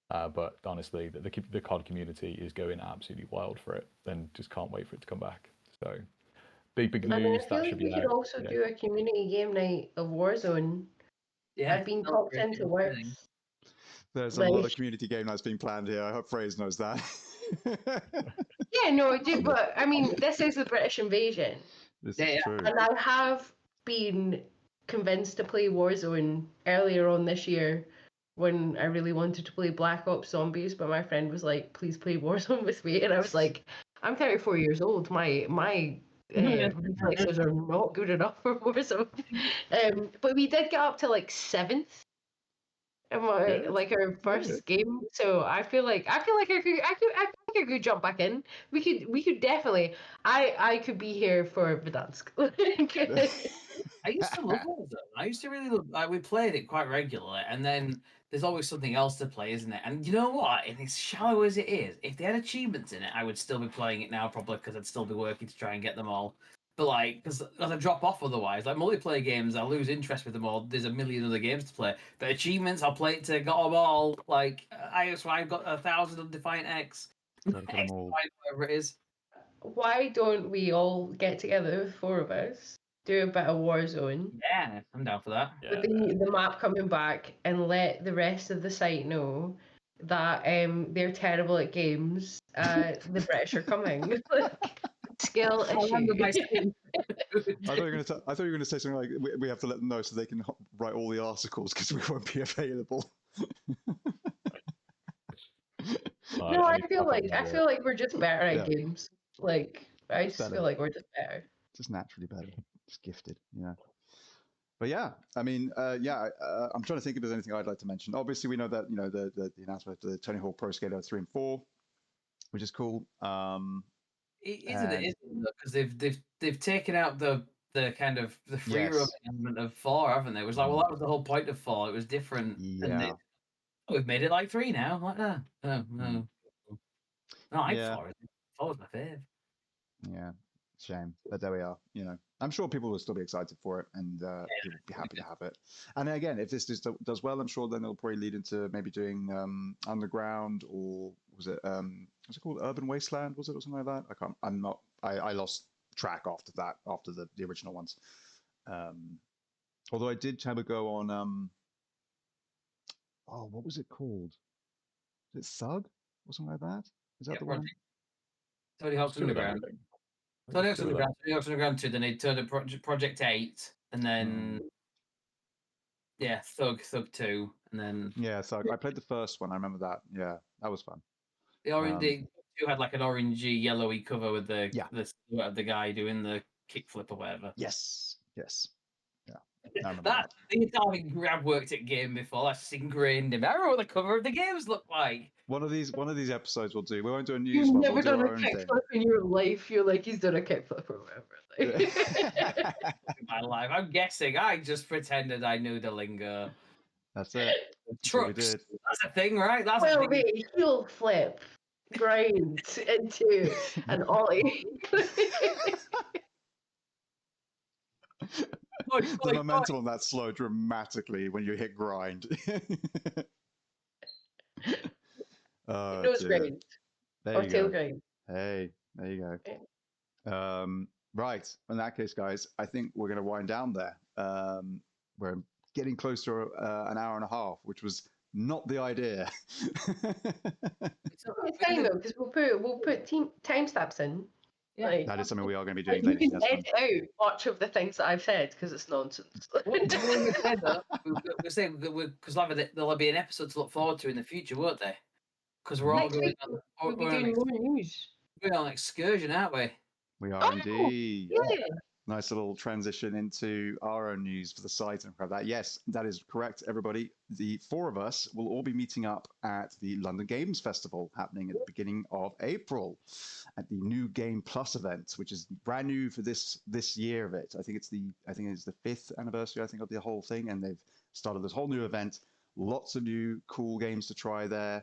But honestly, the COD community is going absolutely wild for it, and just can't wait for it to come back. So big news. I feel that like should we be could out. also do a community game night of Warzone. Yeah, I've been talked into work. There's a lot of community game nights being planned here. I hope Phrase knows that. Yeah, no, but I mean, this is the British invasion. This is true. And I have been convinced to play Warzone earlier on this year when I really wanted to play Black Ops Zombies, but my friend was like, please play Warzone with me. And I was like, I'm 34 years old. My reflexes are not good enough for Warzone. But we did get up to like 7th. Like our first game, so I feel like I could jump back in. We could definitely. I could be here for Verdansk. I used to love Warzone. I used to really love. We played it quite regularly, and then there's always something else to play, isn't it? And you know what? And as shallow as it is, if they had achievements in it, I would still be playing it now, probably because I'd still be working to try and get them all. But like, because I drop off otherwise, like multiplayer games, I lose interest with them all. There's a million other games to play. But achievements, I'll play it to got them all. Like, I've got 1,000 on Defiant X. Whatever it is. Why don't we all get together, the 4 of us, do a bit of Warzone? Yeah, I'm down for that. With the map coming back, and let the rest of the site know that they're terrible at games. The British are coming. Skill issue. I thought you were going to say something like we have to let them know so they can write all the articles because we won't be available. No, I feel like we're just better at games. Like I just feel like we're just better. Just naturally better. Just gifted. Yeah. But yeah, I mean, I'm trying to think if there's anything I'd like to mention. Obviously, we know that the announcement of the Tony Hawk Pro Skater 3 and 4, which is cool. Isn't it? Because they've taken out the kind of the free roaming element of 4, haven't they? It was like, well, that was the whole point of 4. It was different. Yeah. We've made it like 3 now. Like that. No. No, I like 4. 4 was my fave. Yeah. Shame. But there we are. I'm sure people will still be excited for it, and people will be happy to have it. And again, if this does well, I'm sure then it'll probably lead into maybe doing Underground, or was it called Urban Wasteland? Was it, or something like that? I lost track after that, after the original ones. Although I did have a go on what was it called? Is it Sug or something like that? Is that the one? Tony Hawk's Underground. Tony Hawk's Underground 2, then they turned to Project 8, and then Thug 2, and then Thug. I played the first one. I remember that. Yeah, that was fun. The orange 2 had like an orangey, yellowy cover with the silhouette of the guy doing the kickflip or whatever. Yes. Yeah. That the Italian grab worked at game before. That's ingrained in me. I remember what the cover of the games looked like. One of these episodes we'll do. We won't do a news You've one. never We'll done a kickflip in your life. You're like, he's done a kickflip or whatever. My life. I'm guessing. I just pretended I knew the lingo. That's it. Trucks. That's a thing, right? That's the heel flip, grind into an ollie. The momentum on that slowed dramatically when you hit grind. Nose grind. Or tail grind. Hey, there you go. Right. In that case, guys, I think we're going to wind down there. We're getting close to an hour and a half, which was not the idea. It's fine though, because we'll put timestamps in. Yeah, like, that is something we are going to be doing. you can edit out much of the things that I've said because it's nonsense. What we said though, we're saying that because there'll be an episode to look forward to in the future, won't there? Because we're all Next going week, we'll be doing more news. We're on excursion, aren't we? We are indeed. Yeah. Nice little transition into our own news for the site and that. Yes, that is correct, everybody. The four of us will all be meeting up at the London Games Festival happening at the beginning of April at the New Game Plus event, which is brand new for this year of it. I think it's the 5th anniversary, of the whole thing, and they've started this whole new event. Lots of new cool games to try there.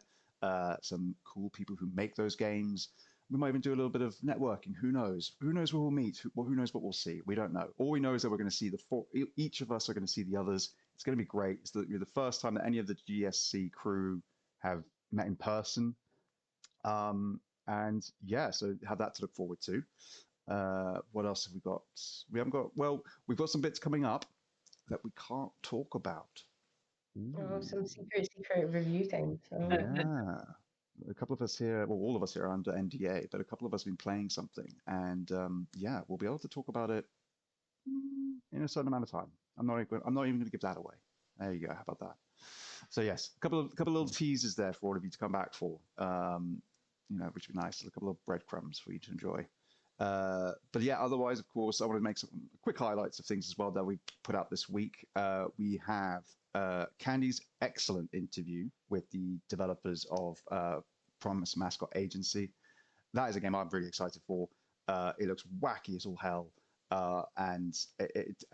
Some cool people who make those games. We might even do a little bit of networking. Who knows? Who knows where we'll meet? Who knows what we'll see? We don't know. All we know is that we're going to see each of us are going to see the others. It's going to be great. It's the first time that any of the GSC crew have met in person. And yeah, so have that to look forward to. What else have we got? We've got some bits coming up that we can't talk about. Oh, some secret review time. So. Yeah. A couple of us here, well, all of us here are under NDA, but a couple of us have been playing something, and yeah, we'll be able to talk about it in a certain amount of time. I'm not even going to give that away. There you go. How about that? So yes, a couple of little teasers there for all of you to come back for. Which would be nice. A couple of breadcrumbs for you to enjoy. But yeah, otherwise, of course, I want to make some quick highlights of things as well that we put out this week. We have Candy's excellent interview with the developers of Promise Mascot Agency. That is a game I'm really excited for. It looks wacky as all hell. And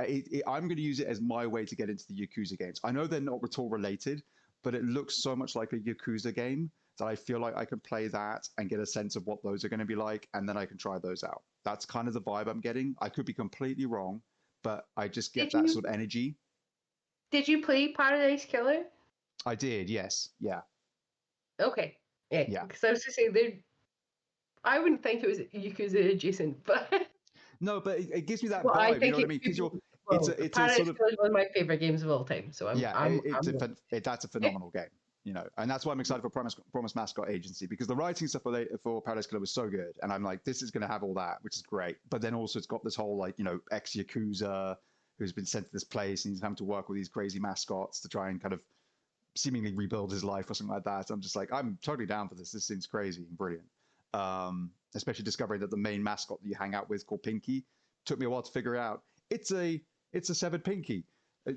I'm going to use it as my way to get into the Yakuza games. I know they're not at all related, but it looks so much like a Yakuza game that I feel like I can play that and get a sense of what those are going to be like, and then I can try those out. That's kind of the vibe I'm getting. I could be completely wrong, but I just get that sort of energy. Did you play Paradise Killer? I did, yes. Yeah. Okay. Yeah. Because I was just saying, I wouldn't think it was Yakuza adjacent, but... No, but it gives me that vibe, you know what I mean? Because it's Paradise a sort of... Killer is one of my favorite games of all time, so that's a phenomenal game. And that's why I'm excited for Promise Mascot Agency, because the writing stuff for Paradise Killer was so good, and I'm like, this is going to have all that, which is great. But then also it's got this whole ex-Yakuza who's been sent to this place, and he's having to work with these crazy mascots to try and kind of seemingly rebuild his life or something like that. I'm just like, I'm totally down for this. This seems crazy and brilliant. Especially discovering that the main mascot that you hang out with called Pinky took me a while to figure out. It's a severed Pinky.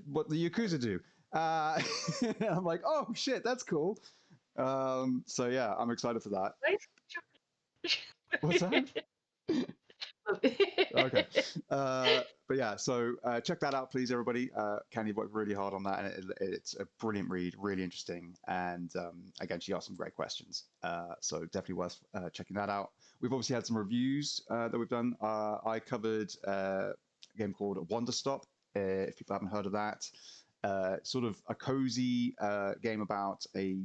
What the Yakuza do. I'm like, oh shit, that's cool. So yeah, I'm excited for that. What's that? Okay. But yeah, so check that out, please, everybody. Candy worked really hard on that, and it's a brilliant read, really interesting. And again, she asked some great questions. So definitely worth checking that out. We've obviously had some reviews that we've done. I covered a game called Wonder Stop, if people haven't heard of that. Sort of a cozy game about a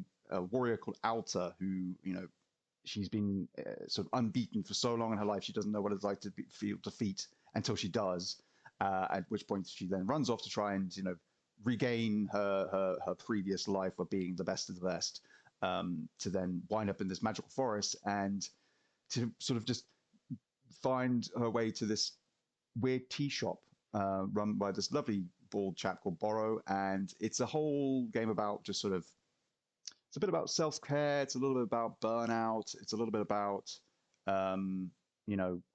warrior called Alta, who, she's been sort of unbeaten for so long in her life, she doesn't know what it's like to feel defeat until she does, at which point she then runs off to try and, regain her previous life of being the best of the best, to then wind up in this magical forest and to sort of just find her way to this weird tea shop run by this lovely bald chap called Borrow. And it's a whole game about just sort of, it's a bit about self-care. It's a little bit about burnout. It's a little bit about,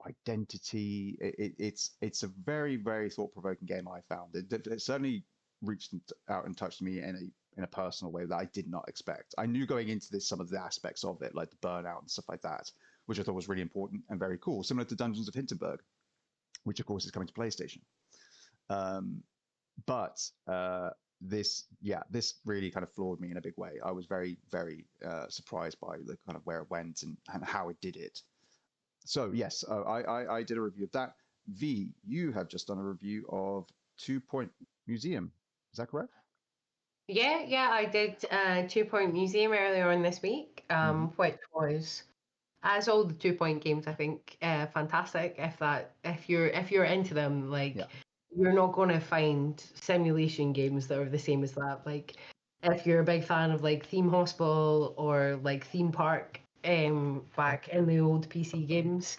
identity. It's a very, very thought-provoking game. I found it certainly reached out and touched me in a personal way that I did not expect. I knew going into this some of the aspects of it, like the burnout and stuff like that, which I thought was really important and very cool, similar to Dungeons of Hinterberg, which of course is coming to PlayStation. But this really kind of floored me in a big way. I was very, very surprised by the kind of where it went and how it did it. So yes, I did a review of that. V, you have just done a review of 2 Point Museum. Is that correct? Yeah, I did 2 Point Museum earlier on this week, which was, as all the 2 Point games, I think, fantastic. If you're into them, you're not going to find simulation games that are the same as that. Like, if you're a big fan of like Theme Hospital or like Theme Park, back in the old PC games,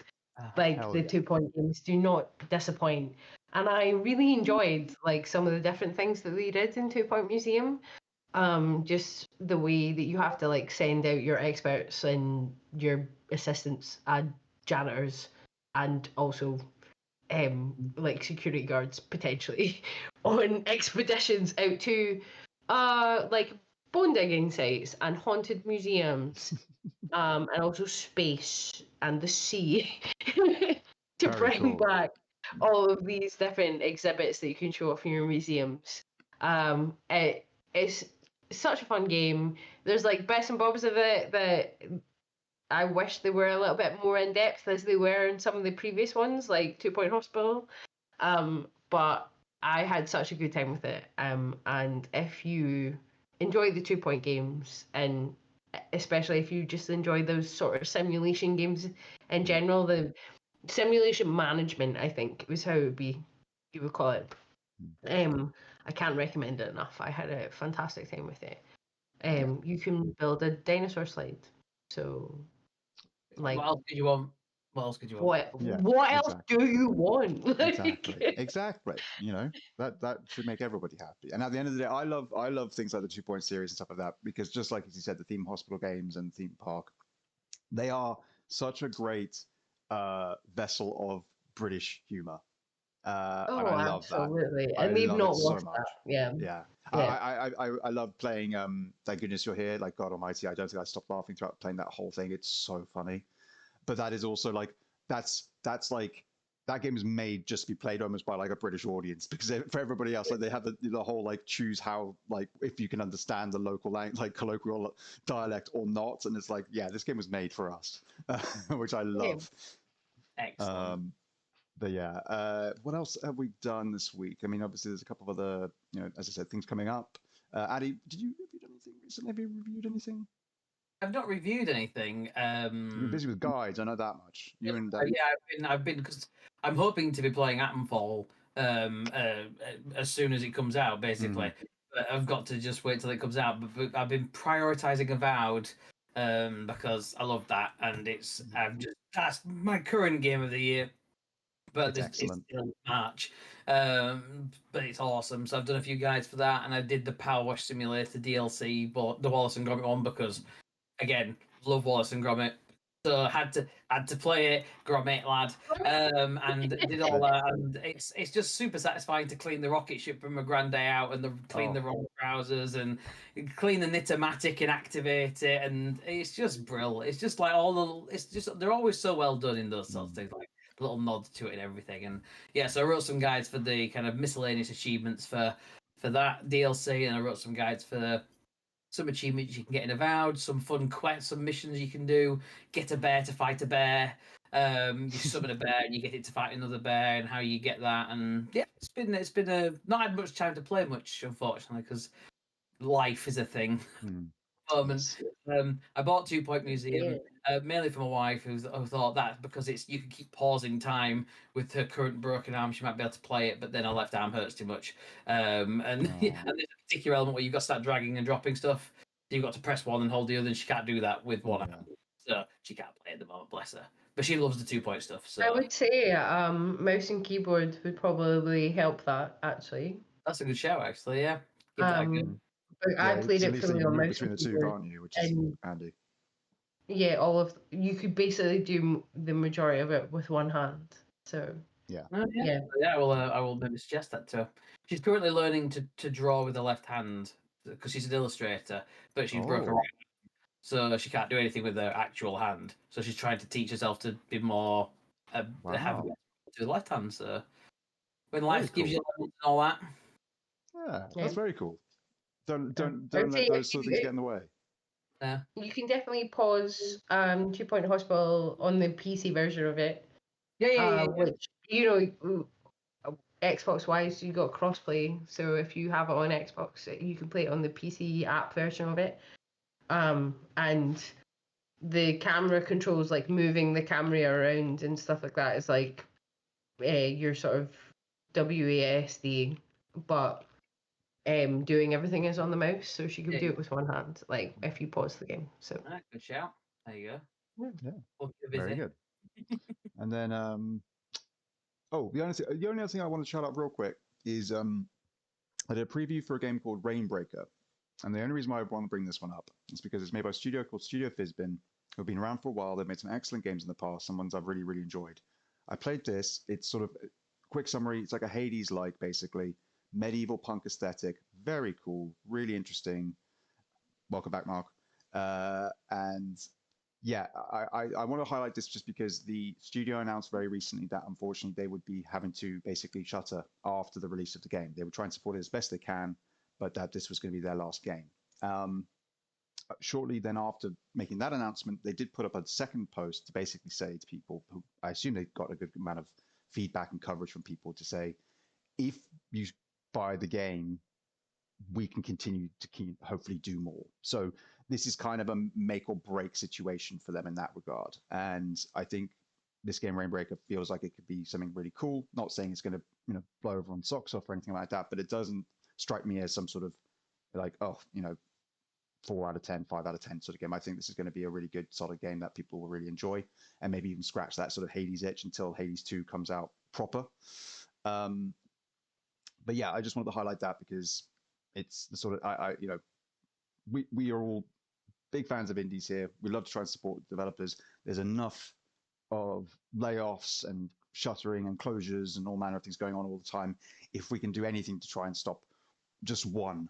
like the 2-point games do not disappoint. And I really enjoyed like some of the different things that they did in 2-Point Museum. Just the way that you have to like send out your experts and your assistants and janitors and also like security guards potentially on expeditions out to like bone digging sites and haunted museums, and also space and the sea to Very bring cool. back all of these different exhibits that you can show off in your museums. It's such a fun game. There's like bits and bobs of it that I wish they were a little bit more in depth as they were in some of the previous ones, like 2-Point Hospital. But I had such a good time with it. And if you enjoy the 2-Point games, and especially if you just enjoy those sort of simulation games in general, the simulation management, I think, was how it would be, you would call it. I can't recommend it enough. I had a fantastic time with it. You can build a dinosaur slide. So, like, what else could you want? What else could you want? What else do you want? Exactly. You know, that should make everybody happy. And at the end of the day, I love things like the 2-Point series and stuff like that, because just like as you said, the Theme Hospital games and Theme Park, they are such a great vessel of British humor. And I love absolutely. that. And they've love not it so lost much. that. Yeah. Yeah. Yeah. I love playing Thank Goodness You're Here. Like, God Almighty, I don't think I stopped laughing throughout playing that whole thing. It's so funny. But that is also like that's like that game is made just to be played almost by like a British audience, because for everybody else, like they have the whole like choose how, like if you can understand the local language, like colloquial dialect or not, and it's like, yeah, this game was made for us, which I love. Excellent. But yeah, what else have we done this week? I mean, obviously there's a couple of other, you know, as I said, things coming up. Addy, have you done anything recently? Have you reviewed anything? I've not reviewed anything. You've been busy with guides, I know that much. You and yeah, I've been because I'm hoping to be playing Atomfall as soon as it comes out, basically. But I've got to just wait till it comes out. But I've been prioritizing Avowed because I love that, and that's my current game of the year. But it's still March, but it's awesome. So I've done a few guides for that, and I did the Power Wash Simulator DLC, but the Wallace and Gromit one, because again, love Wallace and Gromit. So had to play it, Gromit lad, and did all that. And it's just super satisfying to clean the rocket ship from a grand day out, and clean the wrong trousers, and clean the Knitomatic and activate it, and it's just brill. It's just like they're always so well done in those sorts of things, like little nods to it and everything. And yeah, so I wrote some guides for the kind of miscellaneous achievements for that DLC, and I wrote some guides for some achievements you can get in Avowed, some fun quests, some missions you can do. Get a bear to fight a bear. You summon a bear and you get it to fight another bear, and how you get that. And yeah, it's been not had much time to play much, unfortunately, because life is a thing. Moment. I bought 2-Point Museum mainly for my wife, who thought that because you can keep pausing time with her current broken arm, she might be able to play it, but then her left arm hurts too much. And there's a particular element where you've got to start dragging and dropping stuff. So you've got to press one and hold the other, and she can't do that with one arm. So she can't play at the moment, bless her. But she loves the 2-Point stuff. So I would say mouse and keyboard would probably help that, actually. That's a good shout, actually, yeah. Give that a go. I played it fully on mouse between the two, can't you? Which is handy. Yeah, you could basically do the majority of it with one hand. So yeah. Well, I will maybe suggest that to her. She's currently learning to draw with the left hand because she's an illustrator, but she's broken her right hand, so she can't do anything with her actual hand. So she's trying to teach herself to be more have to the left hand. So when life gives you lemons and all that. Yeah, that's very cool. Don't let those sort of things get in the way. Yeah. You can definitely pause 2-Point Hospital on the PC version of it. Yeah. Which, you know, Xbox wise, you got crossplay. So if you have it on Xbox, you can play it on the PC app version of it. And the camera controls, like moving the camera around and stuff like that, is like your sort of WASD. But doing everything is on the mouse, so she could do it with one hand, like if you pause the game. So good shout. There you go. Yeah, We'll keep busy. very good. And then, the only other thing I want to shout out real quick is I did a preview for a game called Rainbreaker, and the only reason why I want to bring this one up is because it's made by a studio called Studio Fizbin, who've been around for a while. They've made some excellent games in the past, some ones I've really, really enjoyed. I played this. It's sort of quick summary. It's like a Hades-like, basically. Medieval punk aesthetic. Very cool. Really interesting. Welcome back, Mark. And yeah, I want to highlight this just because the studio announced very recently that unfortunately they would be having to basically shutter after the release of the game. They would try and support it as best they can, but that this was going to be their last game. Shortly then after making that announcement, they did put up a second post to basically say to people who I assume they got a good amount of feedback and coverage from people to say, if you buy the game, we can continue to hopefully do more. So this is kind of a make or break situation for them in that regard. And I think this game Rainbreaker feels like it could be something really cool. Not saying it's going to blow everyone's socks off or anything like that, but it doesn't strike me as some sort of like 4 out of 10, 5 out of 10 sort of game. I think this is going to be a really good solid game that people will really enjoy, and maybe even scratch that sort of Hades itch until Hades 2 comes out proper. But yeah, I just wanted to highlight that because it's the sort of we are all big fans of indies here. We love to try and support developers. There's enough of layoffs and shuttering and closures and all manner of things going on all the time. If we can do anything to try and stop just one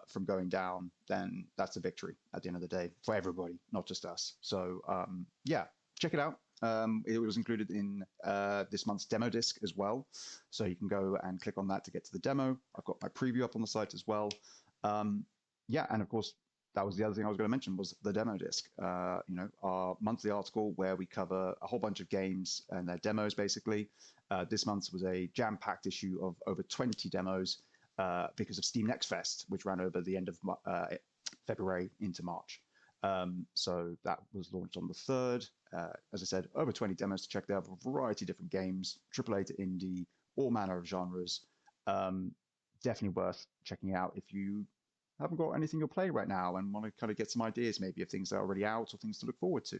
from going down, then that's a victory at the end of the day for everybody, not just us. So yeah, check it out. It was included in this month's demo disc as well. So you can go and click on that to get to the demo. I've got my preview up on the site as well. Yeah, and of course, that was the other thing I was going to mention was the demo disc. Our monthly article where we cover a whole bunch of games and their demos, basically. This month's was a jam-packed issue of over 20 demos because of Steam Next Fest, which ran over the end of February into March. So that was launched on the 3rd. As I said, over 20 demos to check there for a variety of different games, AAA to indie, all manner of genres. Definitely worth checking out if you haven't got anything you'll play right now and want to kind of get some ideas maybe of things that are already out or things to look forward to.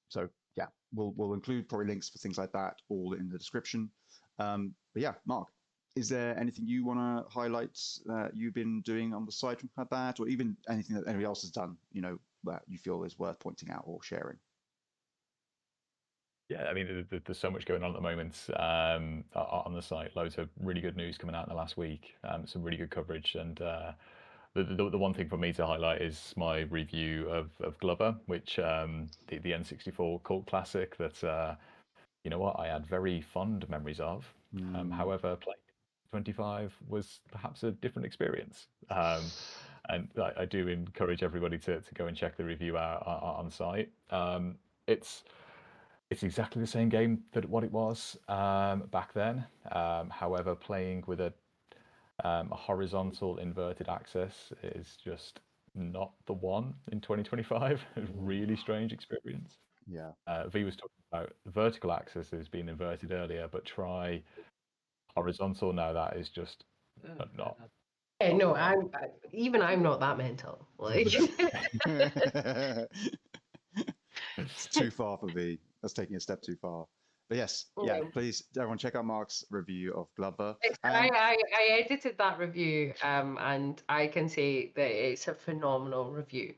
So yeah, we'll include probably links for things like that all in the description. But yeah, Mark, is there anything you want to highlight that you've been doing on the site like that, or even anything that anybody else has done, that you feel is worth pointing out or sharing? Yeah, I mean, there's so much going on at the moment on the site. Loads of really good news coming out in the last week. Some really good coverage, and the one thing for me to highlight is my review of Glover, which the N64 cult classic that you know what, I had very fond memories of. However, playing 25 was perhaps a different experience. And I do encourage everybody to go and check the review out on site. It's exactly the same game that what it was back then. However, playing with a horizontal inverted axis is just not the one in 2025. Really strange experience. Yeah. V was talking about the vertical axis as being inverted earlier, but try horizontal now. That is just not. Yeah, no, I'm not that mental. Like, it's too far for V. That's taking a step too far. But yes, yeah, please, everyone, check out Mark's review of Glover. I edited that review, and I can say that it's a phenomenal review.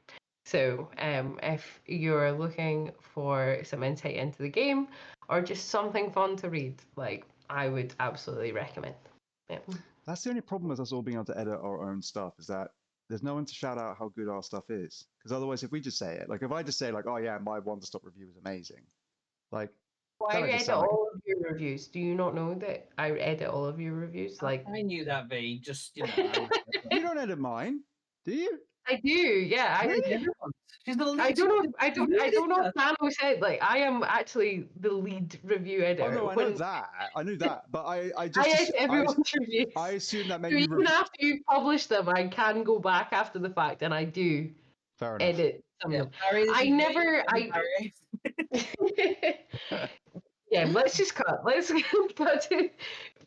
So, if you're looking for some insight into the game or just something fun to read, like, I would absolutely recommend. Yeah. That's the only problem with us all being able to edit our own stuff, is that there's no one to shout out how good our stuff is. Because otherwise, if we just say it, like if I just say like, oh yeah, my One to Stop review is amazing, like. Well, I edit all of your reviews. Do you not know that I edit all of your reviews? Like, I knew that, V. Just you don't edit mine, do you? I do, yeah. She's the lead. I don't know if Dano said, like, I am actually the lead review editor. Oh no, I knew that, but I just edit everyone's reviews. I assume that maybe even after you publish them, I can go back after the fact, and I do. Fair enough. Edit some of them. Yeah, let's just cut. Let's cut to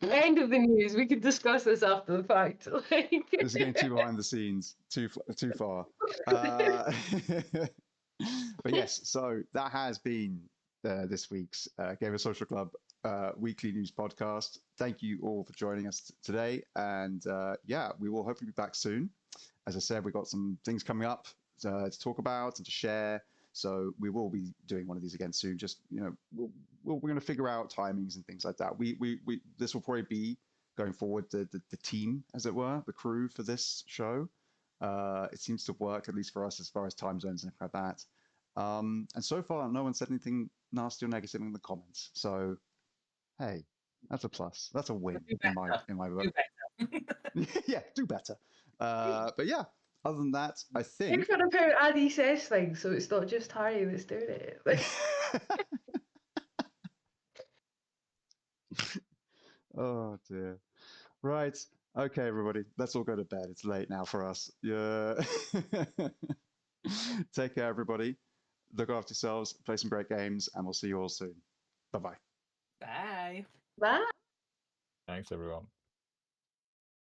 end of the news. We can discuss this after the fact. This is getting too behind the scenes, too far. But yes, so that has been this week's Gamer Social Club weekly news podcast. Thank you all for joining us today, and yeah, we will hopefully be back soon. As I said, we've got some things coming up to talk about and to share. So we will be doing one of these again soon. Just we're going to figure out timings and things like that. This will probably be going forward the team, as it were, the crew for this show. It seems to work, at least for us, as far as time zones and like that. And so far, no one said anything nasty or negative in the comments. So hey, that's a plus. That's a win in my book. Yeah, do better. But yeah. Other than that, I think... You've got to put Addy says things, so it's not just Harry that's doing it. Oh, dear. Right. Okay, everybody. Let's all go to bed. It's late now for us. Yeah. Take care, everybody. Look after yourselves. Play some great games, and we'll see you all soon. Bye-bye. Bye. Bye. Thanks, everyone.